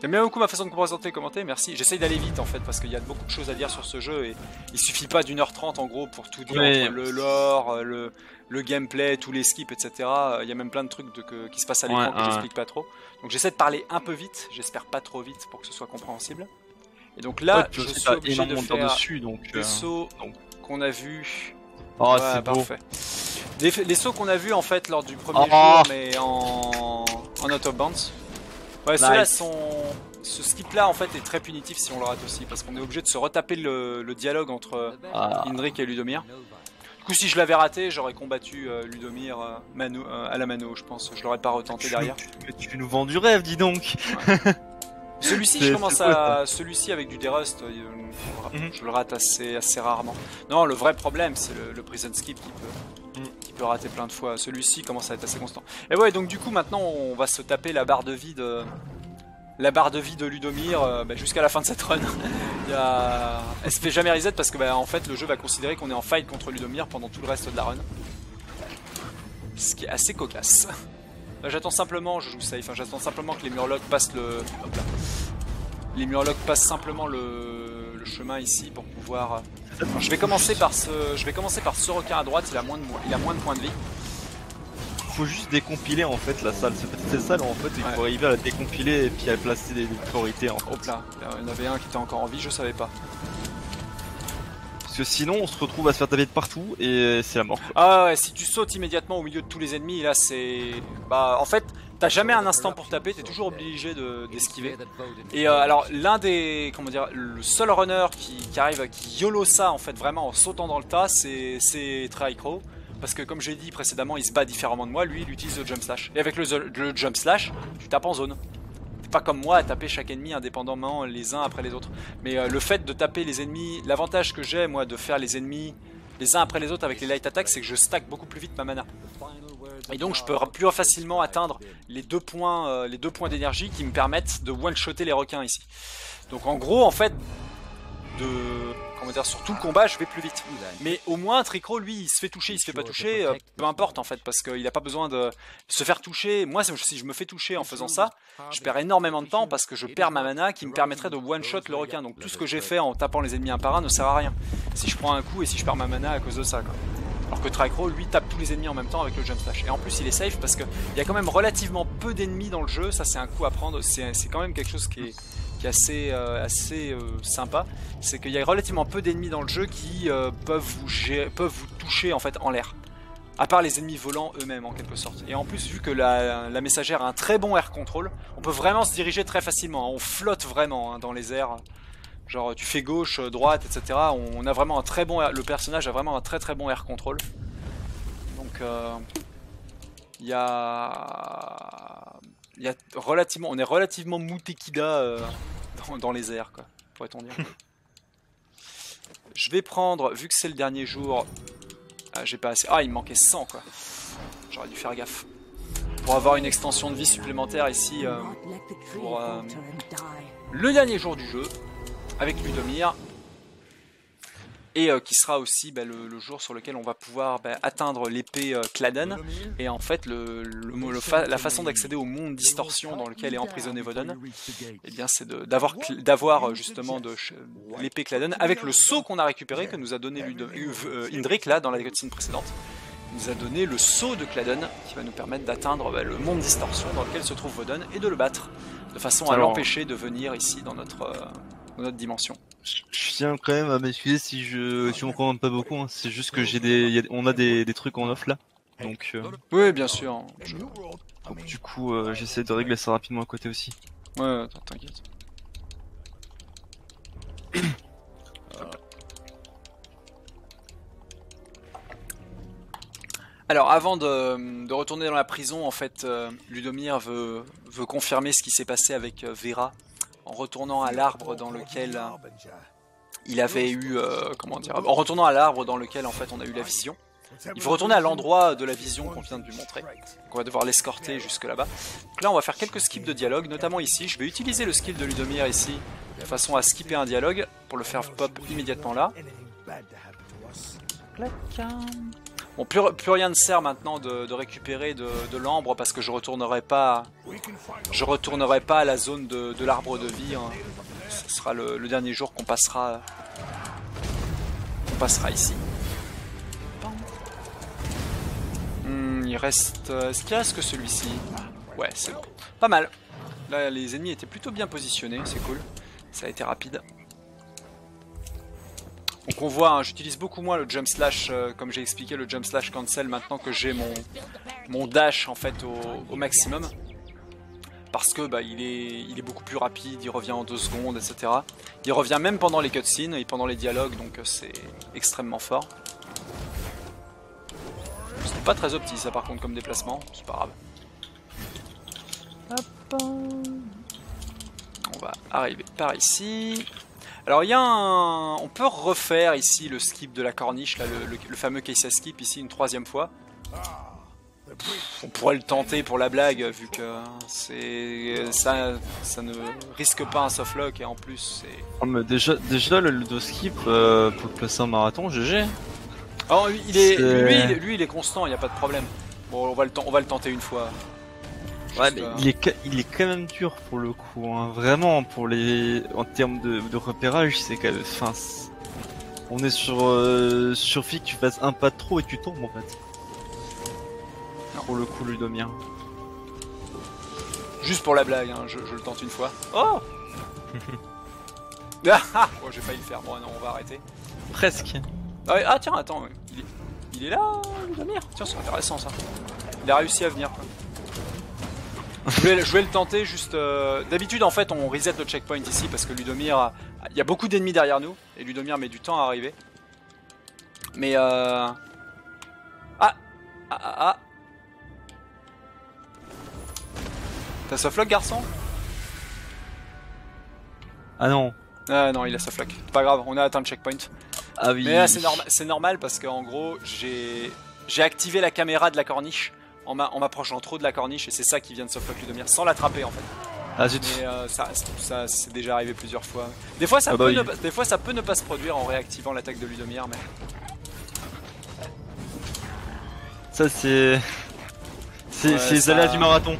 J'aime bien beaucoup ma façon de présenter et commenter, merci. J'essaye d'aller vite en fait parce qu'il y a beaucoup de choses à dire sur ce jeu et il suffit pas d'1h30 en gros pour tout dire, Ouais. entre le lore, le gameplay, tous les skips, etc. Il y a même plein de trucs qui se passent à l'écran que j'explique pas trop. Donc j'essaie de parler un peu vite, j'espère pas trop vite pour que ce soit compréhensible. Et donc là, je suis obligé de faire dessus, donc, le saut qu'on a vu. Oh, Ouais, c'est beau. parfait. Les sauts qu'on a vus en fait lors du premier jour, mais en out of bounds. Ouais, ceux-là sont. Ce skip-là en fait est très punitif si on le rate aussi, parce qu'on est obligé de se retaper le dialogue entre Indrik et Ludomir. Du coup, si je l'avais raté, j'aurais combattu Ludomir à la mano, je pense. Je l'aurais pas retenté derrière. Tu nous vends du rêve, dis donc. Ouais. Celui-ci, je commence à. Celui-ci avec du Derust, je le rate assez rarement. Non, le vrai problème, c'est le prison skip qui peut rater plein de fois. Celui-ci commence à être assez constant. Et ouais, donc du coup, maintenant, on va se taper la barre de vie de. La barre de vie de Ludomir jusqu'à la fin de cette run. Elle se fait jamais reset parce que en fait le jeu va considérer qu'on est en fight contre Ludomir pendant tout le reste de la run. Ce qui est assez cocasse. Là j'attends simplement, je joue safe, j'attends simplement que les Murlocs passent les Murlocs passent simplement le chemin ici pour pouvoir. Alors, je vais commencer par ce requin à droite, il a moins de points de vie. Faut juste décompiler en fait la salle, cette salle en fait il faut arriver à la décompiler et puis à placer des priorités en fait. Hop là, il y en avait un qui était encore en vie, je savais pas. Parce que sinon on se retrouve à se faire taper de partout et c'est la mort quoi. Ah ouais, si tu sautes immédiatement au milieu de tous les ennemis, là c'est... en fait, t'as jamais un instant pour taper, t'es toujours obligé d'esquiver. Et alors, le seul runner qui arrive, qui YOLO ça en fait vraiment en sautant dans le tas, c'est Tricro. Parce que comme j'ai dit précédemment, il se bat différemment de moi, lui il utilise le jump slash. Et avec le jump slash, tu tapes en zone. T'es pas comme moi à taper chaque ennemi indépendamment les uns après les autres. Mais le fait de taper les ennemis, l'avantage que j'ai moi de faire les ennemis les uns après les autres avec les light attacks, c'est que je stack beaucoup plus vite ma mana. Et donc je peux plus facilement atteindre les deux points d'énergie qui me permettent de one-shotter les requins ici. Donc en gros en fait, sur tout le combat je vais plus vite. Mais au moins Tricro lui il se fait toucher, il se fait pas toucher, peu importe en fait, parce qu'il a pas besoin de se faire toucher. Moi si je me fais toucher en faisant ça, je perds énormément de temps parce que je perds ma mana qui me permettrait de one shot le requin. Donc tout ce que j'ai fait en tapant les ennemis un par un ne sert à rien si je prends un coup et si je perds ma mana à cause de ça quoi. Alors que Tricro lui tape tous les ennemis en même temps avec le jump slash. Et en plus il est safe parce qu'il y a quand même relativement peu d'ennemis dans le jeu, ça c'est un coup à prendre, c'est quand même quelque chose qui est assez sympa, c'est qu'il y a relativement peu d'ennemis dans le jeu qui peuvent vous toucher en fait en l'air, à part les ennemis volants eux-mêmes en quelque sorte. Et en plus vu que la messagère a un très bon air control, on peut vraiment se diriger très facilement, on flotte vraiment dans les airs, genre tu fais gauche, droite, etc. On a vraiment un très bon le personnage a vraiment un très bon air control. Donc on est relativement Mutekida dans les airs, quoi, pourrait-on dire. Je vais prendre, vu que c'est le dernier jour, j'ai pas assez. Ah, il me manquait 100 quoi. J'aurais dû faire gaffe. Pour avoir une extension de vie supplémentaire ici pour le dernier jour du jeu avec Ludomir. Et qui sera aussi le jour sur lequel on va pouvoir atteindre l'épée Claden. Et en fait, la façon d'accéder au monde distorsion dans lequel est emprisonné Vodun, eh bien, c'est d'avoir justement l'épée Claden avec le sceau qu'on a récupéré, que nous a donné Indrik là dans la cutscene précédente. Il nous a donné le sceau de Claden qui va nous permettre d'atteindre le monde distorsion dans lequel se trouve Vodun et de le battre de façon à l'empêcher de venir ici dans notre dimension. Je tiens quand même à m'excuser si on commande pas beaucoup, hein. C'est juste que on a des trucs en off là. Donc oui, bien sûr. Donc du coup j'essaie de régler ça rapidement à côté aussi. Ouais, t'inquiète. Alors avant de retourner dans la prison, en fait, Ludomir veut confirmer ce qui s'est passé avec Vera en retournant à l'arbre dans lequel il avait eu, en retournant à l'arbre dans lequel en fait on a eu la vision. Il faut retourner à l'endroit de la vision qu'on vient de lui montrer. Donc on va devoir l'escorter jusque là-bas. Donc là on va faire quelques skips de dialogue, notamment ici. Je vais utiliser le skill de Ludomir ici, de façon à skipper un dialogue, pour le faire pop immédiatement là. Bon, plus rien ne sert maintenant de récupérer de l'ambre parce que je retournerai pas à la zone de l'arbre de vie. Hein. Ce sera le dernier jour qu'on passera ici. Il reste... Est-ce qu'il reste que celui-ci? Ouais, c'est bon. Pas mal. Là, les ennemis étaient plutôt bien positionnés, c'est cool. Ça a été rapide. Donc on voit, hein, j'utilise beaucoup moins le jump slash, comme j'ai expliqué, le jump slash cancel maintenant que j'ai mon dash en fait au maximum. Parce que bah, il est beaucoup plus rapide, il revient en 2 secondes, etc. Il revient même pendant les cutscenes et pendant les dialogues, donc c'est extrêmement fort. C'est pas très opti ça par contre comme déplacement, c'est pas grave. Hop. On va arriver par ici. Alors il y a on peut refaire ici le skip de la corniche, là, le fameux Keissa skip ici une 3e fois. On pourrait le tenter pour la blague vu que ça ne risque pas un softlock et en plus c'est... Oh, mais déjà le ludo skip pour le placer en marathon, GG. Oh, lui il est constant, il n'y a pas de problème. Bon on va le tenter une fois. Ouais, mais il est quand même dur pour le coup, hein. Vraiment en termes de repérage, c'est quand même, enfin, on est sur fille que tu fasses un pas de trop et tu tombes en fait. Non. Pour le coup, Ludomir. Juste pour la blague, hein, je le tente une fois. Oh. Bon, j'ai failli le faire. Bon, non, on va arrêter. Presque. Ah tiens, attends, il est là, Ludomir. Tiens, c'est intéressant ça. Il a réussi à venir. Quoi. Je vais le tenter juste... D'habitude en fait on reset le checkpoint ici parce que Ludomir... Il y a beaucoup d'ennemis derrière nous et Ludomir met du temps à arriver. Mais T'as softlock garçon? Ah non. Ah non il a softlock. Pas grave, on a atteint le checkpoint. Ah oui. Mais là c'est normal parce qu'en gros j'ai activé la caméra de la corniche en m'approchant trop de la corniche et c'est ça qui vient de softlock Ludomir sans l'attraper en fait. Ah zut. Mais ça c'est déjà arrivé plusieurs fois. Des fois ça peut ne pas se produire en réactivant l'attaque de Ludomir mais... Ça c'est les aléas du marathon.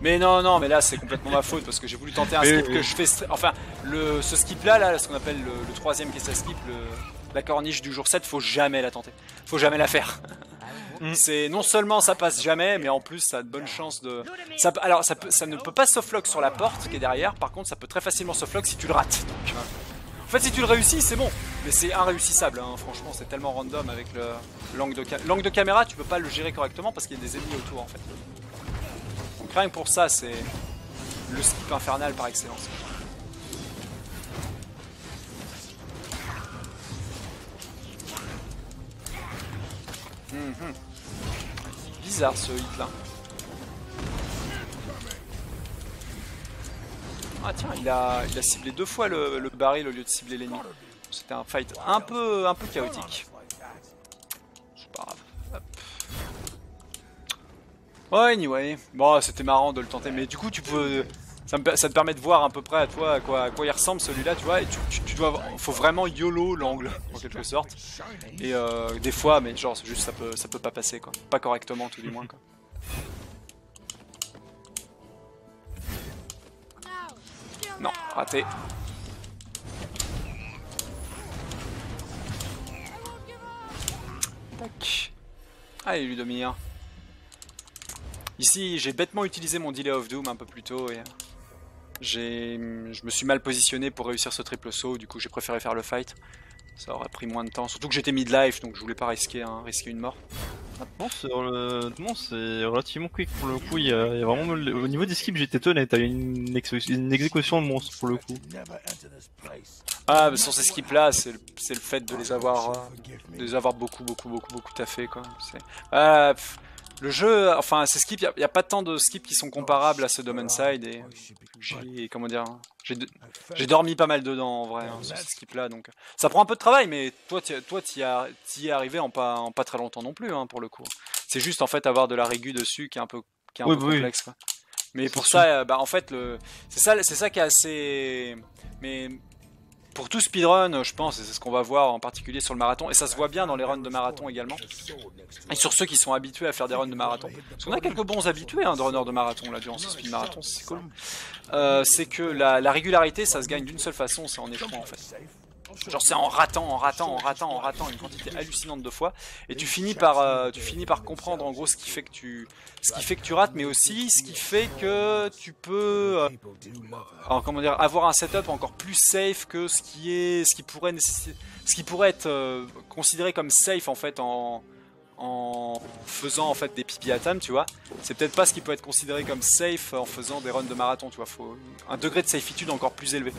Mais non, mais là c'est complètement ma faute parce que j'ai voulu tenter un skip que je fais... Enfin, ce skip là, ce qu'on appelle le 3ème Keissa skip, la corniche du jour 7, faut jamais la tenter. Faut jamais la faire. C'est non seulement ça passe jamais, mais en plus ça a de bonnes chances de... Ça ne peut pas softlock sur la porte qui est derrière, par contre ça peut très facilement softlock si tu le rates. Donc, en fait si tu le réussis c'est bon, mais c'est inréussissable, hein. Franchement c'est tellement random avec l'angle de caméra, tu peux pas le gérer correctement parce qu'il y a des ennemis autour en fait. Donc rien que pour ça c'est le skip infernal par excellence. Bizarre ce hit là. Ah tiens, il a ciblé 2 fois le baril au lieu de cibler l'ennemi. C'était un fight un peu chaotique. C'est pas grave. Hop. Ouais, anyway. Bon, c'était marrant de le tenter, mais du coup tu peux... Ça te permet de voir à peu près à toi à quoi il ressemble celui-là, tu vois, et tu dois... Faut vraiment YOLO l'angle, en quelque sorte. Et des fois, mais genre, juste ça peut pas passer, quoi. Pas correctement, tout du moins, quoi. Non, raté. Tac. Allez, Ludomir. Ici, j'ai bêtement utilisé mon Delay of Doom un peu plus tôt et... Je me suis mal positionné pour réussir ce triple saut, du coup j'ai préféré faire le fight. Ça aurait pris moins de temps, surtout que j'étais mid-life donc je voulais pas risquer une mort. Bon, c'est relativement quick pour le coup, il y a vraiment... Au niveau des skips j'étais étonné, t'as eu une exécution de monstre pour le coup. Ah mais sur ces skips là, c'est le fait de les avoir beaucoup taffé quoi. Le jeu, enfin ces skips, il n'y a pas tant de skips qui sont comparables à ce Domenside et j'ai dormi pas mal dedans en vrai hein, sur ces skips là donc ça prend un peu de travail mais toi t'y es arrivé en pas très longtemps non plus hein, pour le coup. C'est juste en fait avoir de la régu dessus qui est un peu complexe quoi. Mais pour ça, bah en fait c'est ça qui est assez... Mais pour tout speedrun, je pense, et c'est ce qu'on va voir en particulier sur le marathon, et ça se voit bien dans les runs de marathon également, et sur ceux qui sont habitués à faire des runs de marathon. Parce qu'on a quelques bons habitués de runners de marathon là durant ce speed marathon, c'est cool. C'est que la régularité, ça se gagne d'une seule façon, c'est en échouant en fait. Genre c'est en ratant une quantité hallucinante de fois, et tu finis par comprendre en gros ce qui fait que tu rates, mais aussi ce qui fait que tu peux alors, comment dire, avoir un setup encore plus safe que ce qui pourrait être considéré comme safe en fait en faisant en fait des pipi à tam, tu vois. C'est peut-être pas ce qui peut être considéré comme safe en faisant des runs de marathon, tu vois. Faut un degré de safeitude encore plus élevé.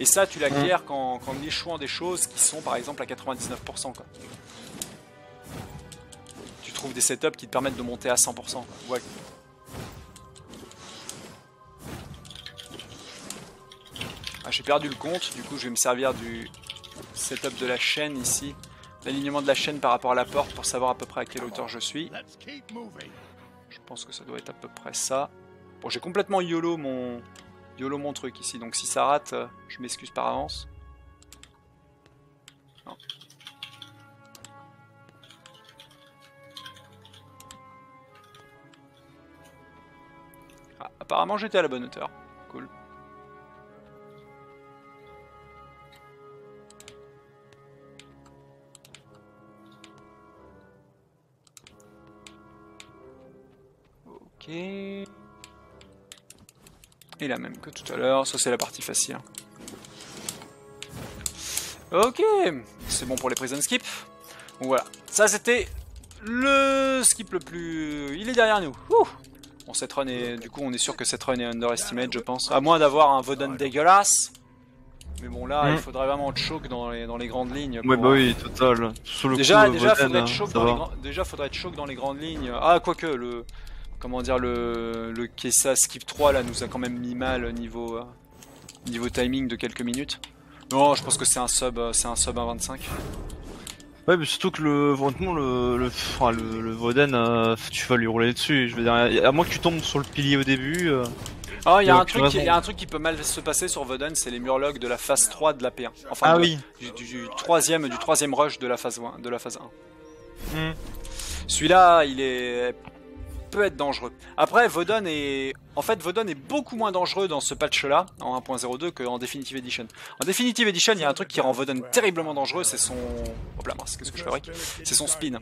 Et ça, tu l'acquiers qu'en échouant des choses qui sont par exemple à 99%, quoi. Tu trouves des setups qui te permettent de monter à 100%, quoi. Ouais. Ah, j'ai perdu le compte, du coup je vais me servir du setup de la chaîne ici. L'alignement de la chaîne par rapport à la porte pour savoir à peu près à quelle hauteur je suis. Je pense que ça doit être à peu près ça. Bon, j'ai complètement YOLO mon truc ici, donc si ça rate, je m'excuse par avance. Non. Ah, apparemment j'étais à la bonne hauteur. Cool. Ok. Et la même que tout à l'heure, ça c'est la partie facile. Ok, c'est bon pour les prison skip. Voilà, ça c'était le skip le plus... Il est derrière nous. Ouh. Bon, cette run est... Du coup on est sûr que cette run est underestimate, je pense. À moins d'avoir un Voden dégueulasse. Mais bon là, il faudrait vraiment choke dans les grandes lignes. Ouais bah oui, total. Déjà faudrait être choke dans les grandes lignes. Ah, quoique, comment dire, le Kessa Skip 3 là nous a quand même mis mal niveau timing de quelques minutes. Non, je pense que c'est un sub 1.25. Ouais, mais surtout que le Voden, tu vas lui rouler dessus. Je veux dire, à moins que tu tombes sur le pilier au début. Ah, il y a un truc qui peut mal se passer sur Voden, c'est les murlocs de la phase 3 de la P1. Enfin, du troisième rush de la phase 1. Celui-là, peut être dangereux. Après, Voden est beaucoup moins dangereux dans ce patch-là, en 1.02, qu'en Definitive Edition. En Definitive Edition, il y a un truc qui rend Voden terriblement dangereux, c'est son... Hop là, mince, qu'est-ce que je fabrique? C'est son spin.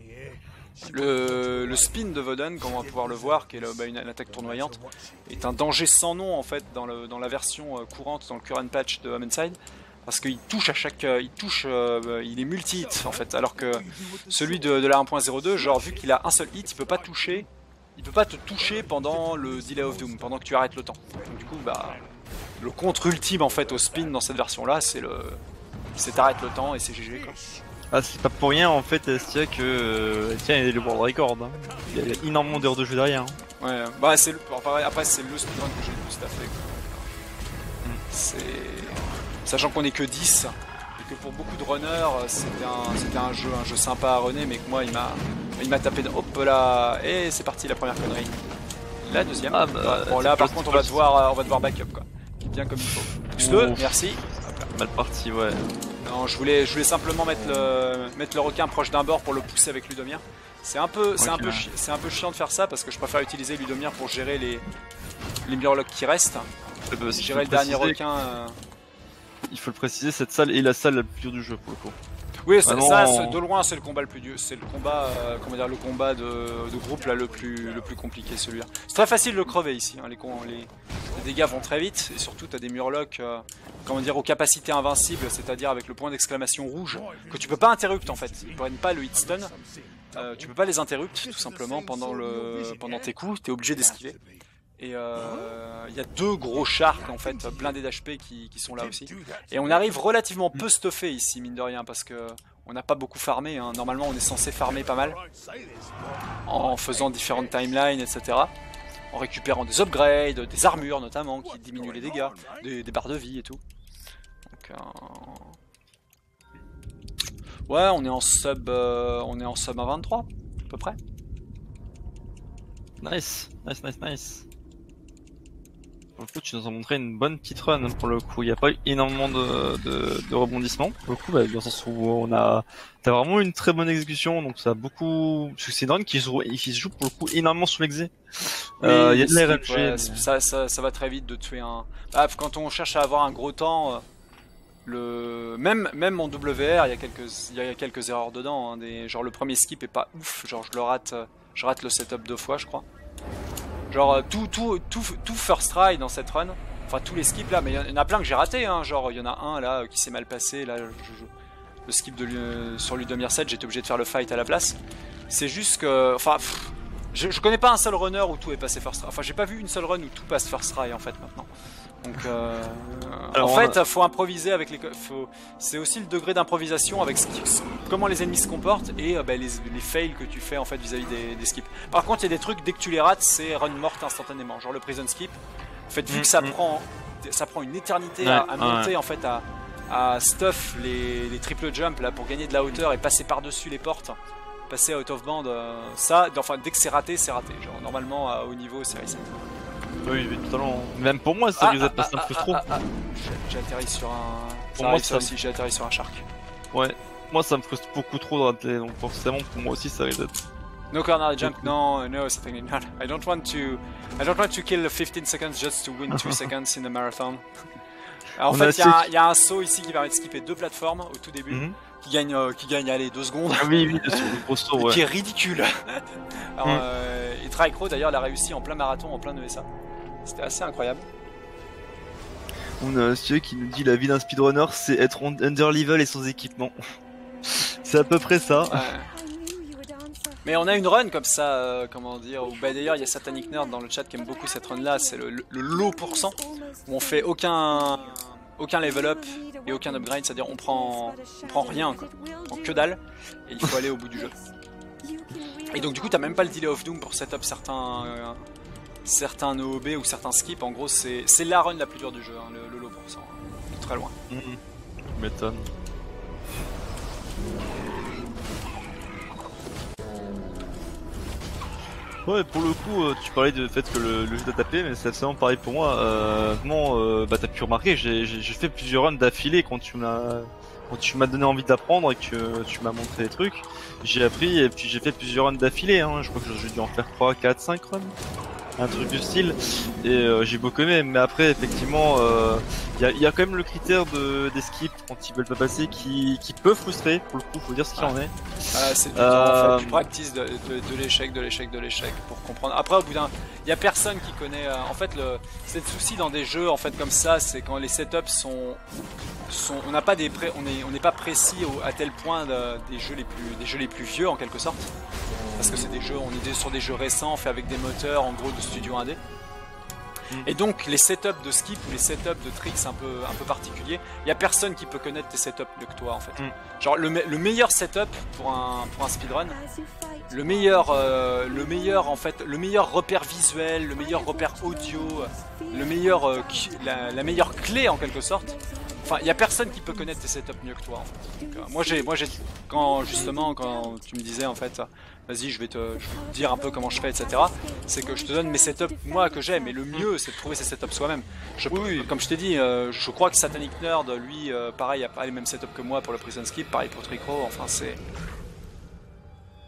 Le spin de Voden, comme on va pouvoir le voir, qui est une attaque tournoyante, est un danger sans nom en fait dans la version courante, dans le current patch de Homicide, parce qu'il touche à chaque... il est multi-hit en fait, alors que celui de la 1.02, genre vu qu'il a un seul hit, il peut pas te toucher pendant le Delay of Doom, pendant que tu arrêtes le temps. Donc, du coup, bah, le contre ultime en fait au spin dans cette version-là, c'est t'arrêtes le temps et c'est GG quoi. Ah, c'est pas pour rien en fait, Estia, que tiens, il y a le world record. Hein. Il y a énormément d'heures de jeu derrière. Hein. Ouais, bah après c'est le speedrun que j'ai le plus staffé. Sachant qu'on est que 10 et que pour beaucoup de runners, c'était un jeu sympa à runner, mais que moi il m'a tapé de... Hop là. Et c'est parti la première connerie. La deuxième. Ah bah, bon là par contre on va devoir backup quoi. Bien comme il faut. Pouce-le, merci. Mal parti, ouais. Non, je voulais simplement mettre le requin proche d'un bord pour le pousser avec Ludomir. C'est un peu chiant de faire ça parce que je préfère utiliser Ludomir pour gérer les murlocs qui restent. Gérer le dernier requin. Il faut le préciser, cette salle est la salle la plus dure du jeu pour le coup. Oui, ça de loin c'est le combat le plus dur, c'est le combat, le combat de groupe là le plus compliqué celui-là. C'est très facile de le crever ici, hein. Les dégâts vont très vite et surtout t'as des murlocs, aux capacités invincibles, c'est-à-dire avec le point d'exclamation rouge que tu peux pas interrupt en fait. Ils prennent pas le hit stun, tu peux pas les interrupt tout simplement pendant tes coups, t'es obligé d'esquiver. Et il y a deux gros sharks en fait blindés d'HP qui sont là aussi. Et on arrive relativement peu stuffé ici mine de rien parce que on n'a pas beaucoup farmé, hein. Normalement on est censé farmer pas mal en faisant différentes timelines etc. En récupérant des upgrades, des armures notamment qui diminuent les dégâts, des barres de vie et tout. Donc ouais, on est en sub à 23 à peu près. Nice. Pour le coup, tu nous as montré une bonne petite run hein, pour le coup. Il n'y a pas eu énormément de rebondissements. Pour le coup, bah, dans le sens où t'as vraiment une très bonne exécution, donc ça a beaucoup. Parce que c'est une run qui se joue pour le coup énormément sous l'exé. Il y a de la RNG. Ouais, mais... ça va très vite de tuer un. Ah, quand on cherche à avoir un gros temps, même en WR, il y a quelques erreurs dedans. Hein, genre le premier skip est pas ouf. Genre je rate le setup 2 fois, je crois. Genre tout first try dans cette run, enfin tous les skips là, mais il y en a plein que j'ai raté, hein. Genre il y en a un là qui s'est mal passé, là le skip sur Ludomir 7, j'étais obligé de faire le fight à la place. C'est juste que, enfin, je connais pas un seul runner où tout est passé first try, enfin j'ai pas vu une seule run où tout passe first try en fait maintenant. Donc alors, en fait faut improviser avec c'est aussi le degré d'improvisation avec comment les ennemis se comportent et les fails que tu fais en fait vis-à-vis des skips. Par contre il y a des trucs, dès que tu les rates c'est run morte instantanément, genre le prison skip. En fait vu que ça prend une éternité à monter en fait à stuff les triple jump là pour gagner de la hauteur et passer par-dessus les portes, passer out of band, ça, enfin dès que c'est raté. Genre normalement à haut niveau c'est reset. Oui, totalement. Même pour moi, ça reset parce que ça me frustre trop. J'ai atterri sur un. Pour moi, aussi, j'ai atterri sur un shark. Ouais, moi ça me frustre beaucoup trop de rater, donc forcément pour moi aussi ça reset. No corner jump, no, certainly not. I don't want to kill 15 seconds just to win 2 seconds in a marathon. Alors, en fait, il y a un saut ici qui permet de skipper 2 plateformes au tout début, qui gagne allez 2 secondes. Ah oui, le gros saut, ouais. Qui est ridicule. Alors, et Tricro d'ailleurs l'a réussi en plein marathon, en plein ESA. C'était assez incroyable. On a celui qui nous dit la vie d'un speedrunner c'est être under level et sans équipement. C'est à peu près ça. Ouais. Mais on a une run comme ça, comment dire, où d'ailleurs il y a Satanic Nerd dans le chat qui aime beaucoup cette run là, c'est le low %, où on fait aucun level up et aucun upgrade, c'est-à-dire on prend rien quoi, on prend que dalle, et il faut aller au bout du jeu. Et donc du coup t'as même pas le delay of doom pour setup certains OOB ou certains skips, en gros c'est la run la plus dure du jeu, hein, le low %, hein, très loin. Je m'étonne. Ouais, pour le coup, tu parlais du fait que le jeu t'a tapé, mais c'est absolument pareil pour moi. T'as pu remarquer, j'ai fait plusieurs runs d'affilée quand tu m'as donné envie d'apprendre et que tu m'as montré les trucs. J'ai appris et puis j'ai fait plusieurs runs d'affilée, hein. Je crois que j'ai dû en faire 3, 4, 5 runs. Un truc du style, et j'ai beaucoup aimé, mais après effectivement il y a quand même le critère des skips quand ils veulent pas passer qui peut frustrer, pour le coup faut dire ce qu'il en est. C'est du temps, en fait, tu practices de l'échec pour comprendre. Après au bout d'un, il y a personne qui connaît en fait c'est le souci dans des jeux en fait comme ça, c'est quand les setups sont on n'a pas on n'est pas précis à tel point des jeux les plus vieux en quelque sorte. Parce que c'est des jeux, on est sur des jeux récents faits avec des moteurs en gros de studio indé. Et donc les setups de skip ou les setups de tricks un peu particuliers, il y a personne qui peut connaître tes setups mieux que toi en fait. Genre le meilleur setup pour un speedrun, le meilleur repère visuel, le meilleur repère audio, la meilleure clé en quelque sorte. Enfin, il y a personne qui peut connaître tes setups mieux que toi en fait. Donc, moi j'ai quand tu me disais en fait vas-y je vais te dire un peu comment je fais etc, c'est que je te donne mes setups moi que j'aime, et le mieux c'est de trouver ses setups soi-même. Comme je t'ai dit, je crois que Satanic Nerd lui pareil a pas les mêmes setups que moi pour le prison skip, pareil pour Tricro, enfin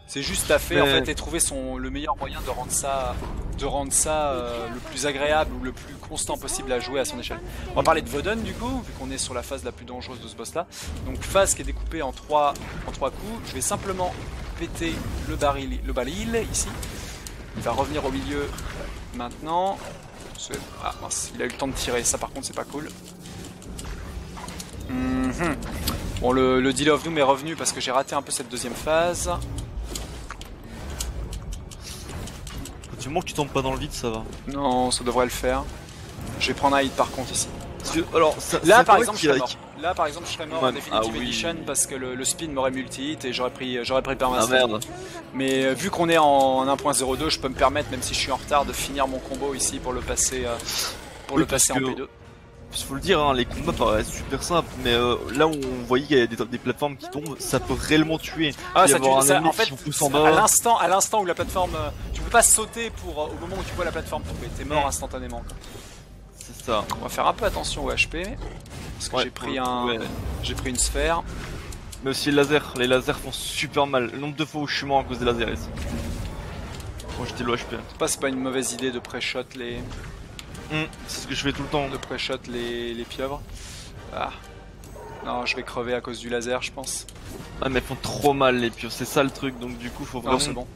c'est juste taffer en fait et trouver le meilleur moyen de rendre ça le plus agréable ou le plus constant possible à jouer à son échelle. On va parler de Voden du coup, vu qu'on est sur la phase la plus dangereuse de ce boss là. Donc phase qui est découpée en 3 coups. Je vais simplement péter le baril ici. Il va revenir au milieu maintenant. Ah mince, il a eu le temps de tirer, ça par contre c'est pas cool. Bon, le Delay of Doom est revenu parce que j'ai raté un peu cette deuxième phase. Du moment que tu tombes pas dans le vide, ça va. Non, ça devrait le faire. Je vais prendre un hit par contre ici. Alors, là par exemple je serais mort. Là par exemple je serais mort en Definitive oui. Edition parce que le spin m'aurait multi-hit et j'aurais pris permaster. Ah merde. Mais vu qu'on est en 1.02, je peux me permettre, même si je suis en retard, de finir mon combo ici pour le passer en P2. Faut le dire, hein, les combats paraissent super simples, mais là où on voyait qu'il y a des plateformes qui tombent, ça peut réellement tuer. Ah, ça tue, en fait, à l'instant où la plateforme, tu peux pas sauter au moment où tu vois la plateforme tomber, t'es mort instantanément. Quoi. c'est ça. On va faire un peu attention au HP. Parce que Ouais, j'ai pris ouais. J'ai pris une sphère. Mais aussi le laser, les lasers font super mal. Le nombre de fois où je suis mort à cause des lasers ici. Bon, j'étais low HP. C'est pas une mauvaise idée de pré-shot les. C'est ce que je fais tout le temps. De pré-shot les pieuvres. Ah. Non, je vais crever à cause du laser, je pense. Ah, mais elles font trop mal les pieuvres, c'est ça le truc, donc du coup faut vraiment. Non, c'est bon.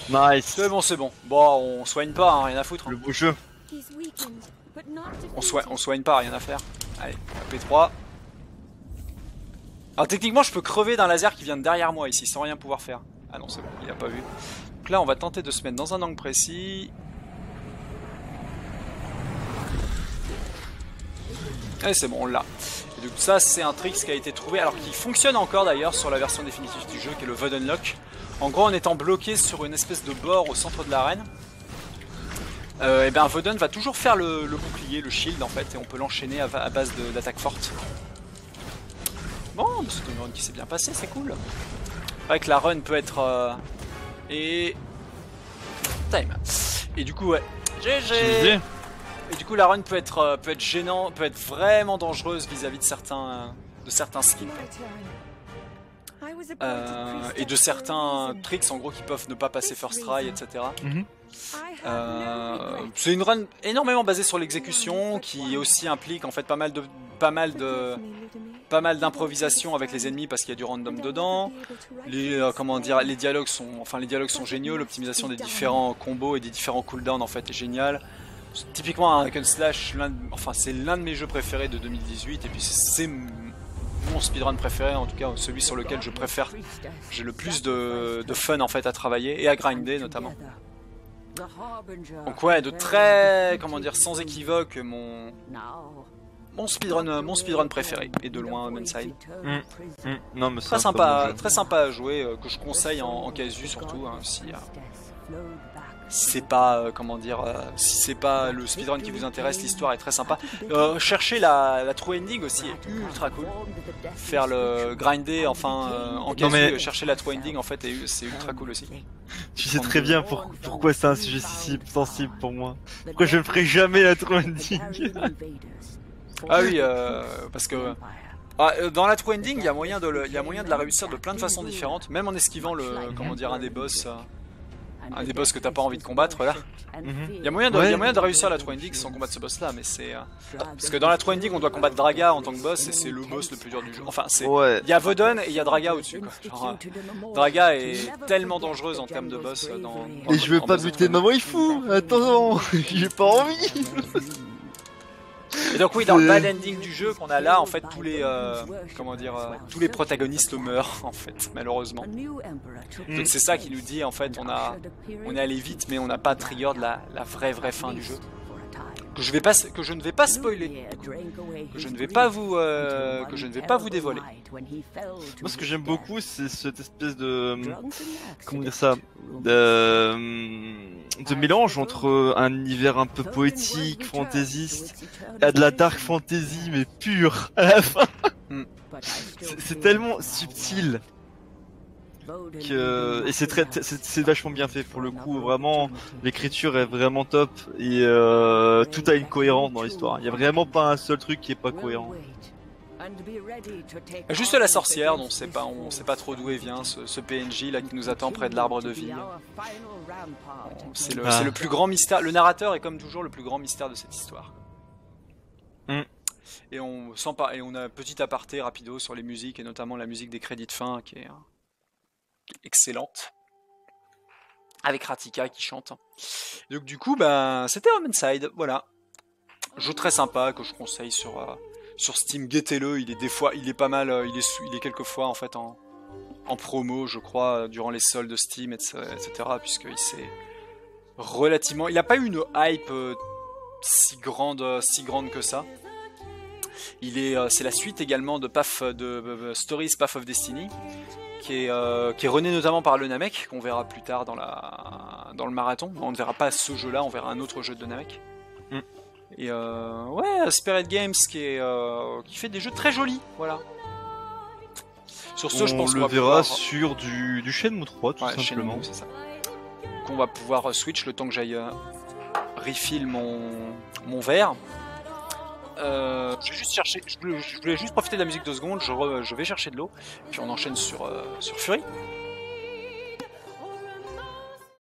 Nice. C'est bon, c'est bon. Bon, on soigne pas, hein, rien à foutre. Hein. Le beau jeu. He's weakened, but not On soigne pas, rien à faire. Allez, AP3. Alors techniquement, je peux crever d'un laser qui vient de derrière moi ici, sans rien pouvoir faire. Ah non, c'est bon, il a pas vu. Donc là, on va tenter de se mettre dans un angle précis. Allez, c'est bon, on l'a. Et donc ça, c'est un trick qui a été trouvé, alors qui fonctionne encore d'ailleurs sur la version définitive du jeu, qui est le Voden Lock. En gros, en étant bloqué sur une espèce de bord au centre de l'arène, et ben Voden va toujours faire le bouclier, le shield en fait, et on peut l'enchaîner à base d'attaques fortes. Bon, c'est une run qui s'est bien passée, c'est cool. C'est vrai que la run peut être... Et... Time. Et du coup, ouais. GG. Et du coup, la run peut être gênant, peut être vraiment dangereuse vis-à-vis de certains skips. Et de certains tricks en gros qui peuvent ne pas passer first try, etc. C'est une run énormément basée sur l'exécution qui aussi implique en fait pas mal d'improvisation avec les ennemis parce qu'il y a du random dedans. Les dialogues sont géniaux, l'optimisation des différents combos et des différents cooldowns en fait est géniale. Typiquement un hack and slash, c'est l'un de mes jeux préférés de 2018 et puis c'est mon speedrun préféré, en tout cas celui sur lequel j'ai le plus de fun en fait à travailler et à grinder notamment. Donc ouais, de très, sans équivoque, mon speedrun préféré et de loin Homenside. Non mais très sympa à jouer, que je conseille en casu surtout hein, si c'est pas si c'est pas le speedrun qui vous intéresse, l'histoire est très sympa. Chercher la true ending aussi est ultra cool. Faire le grinder en casu, chercher la true ending en fait c'est ultra cool aussi. Tu sais très bien pourquoi c'est un sujet si sensible pour moi. Pourquoi je ne ferai jamais la true ending. Ah oui, parce que dans la true ending, il y a moyen de la réussir de plein de façons différentes, même en esquivant un des boss. Un des boss que t'as pas envie de combattre là. Il y a moyen de réussir la true ending sans combattre ce boss là, mais c'est parce que dans la true ending on doit combattre Draga en tant que boss et c'est le boss le plus dur du jeu. Enfin c'est il y a Voden et il y a Draga au-dessus quoi. Draga est tellement dangereuse en termes de boss dans et je veux pas buter ma waifu. Attends, j'ai pas envie. Et donc oui, dans le bad ending du jeu qu'on a là, en fait tous les tous les protagonistes meurent en fait, malheureusement. Donc c'est ça qui nous dit en fait on est allé vite mais on n'a pas trigger de la vraie fin du jeu. Que je ne vais pas spoiler, que je ne vais pas vous dévoiler. Moi ce que j'aime beaucoup c'est cette espèce de de mélange entre un univers un peu poétique, fantaisiste, et de la dark fantasy mais pure à la fin. C'est tellement subtil. Et c'est vachement bien fait pour le coup, vraiment l'écriture est vraiment top et tout a une cohérence dans l'histoire. Il y a vraiment pas un seul truc qui est pas cohérent. Juste la sorcière, on sait pas trop d'où elle vient, ce PNJ là qui nous attend près de l'arbre de vie. C'est le plus grand mystère. Le narrateur est comme toujours le plus grand mystère de cette histoire. Et on a un petit aparté rapido sur les musiques et notamment la musique des crédits de fin qui est excellente. Avec Ratika qui chante. Donc du coup, c'était Homenside, voilà. Jeu très sympa que je conseille sur Steam, guettez-le, il est pas mal, il est quelquefois en fait en promo, je crois, durant les soldes de Steam, etc. Puisqu'il s'est relativement, il n'a pas eu une hype si grande que ça. C'est la suite également de Stories Path of Destiny, qui est rené notamment par le Namek, qu'on verra plus tard dans le marathon. On ne verra pas ce jeu-là, on verra un autre jeu de Namek. Et Spirit Games qui fait des jeux très jolis, voilà. Sur ce, je pense qu'on le verra sur du Shenmue 3 tout simplement. Shenmue, c'est ça. Qu'on va pouvoir switch le temps que j'aille refill mon verre. Je vais juste chercher, je voulais juste profiter de la musique 2 secondes, je vais chercher de l'eau, puis on enchaîne sur Fury.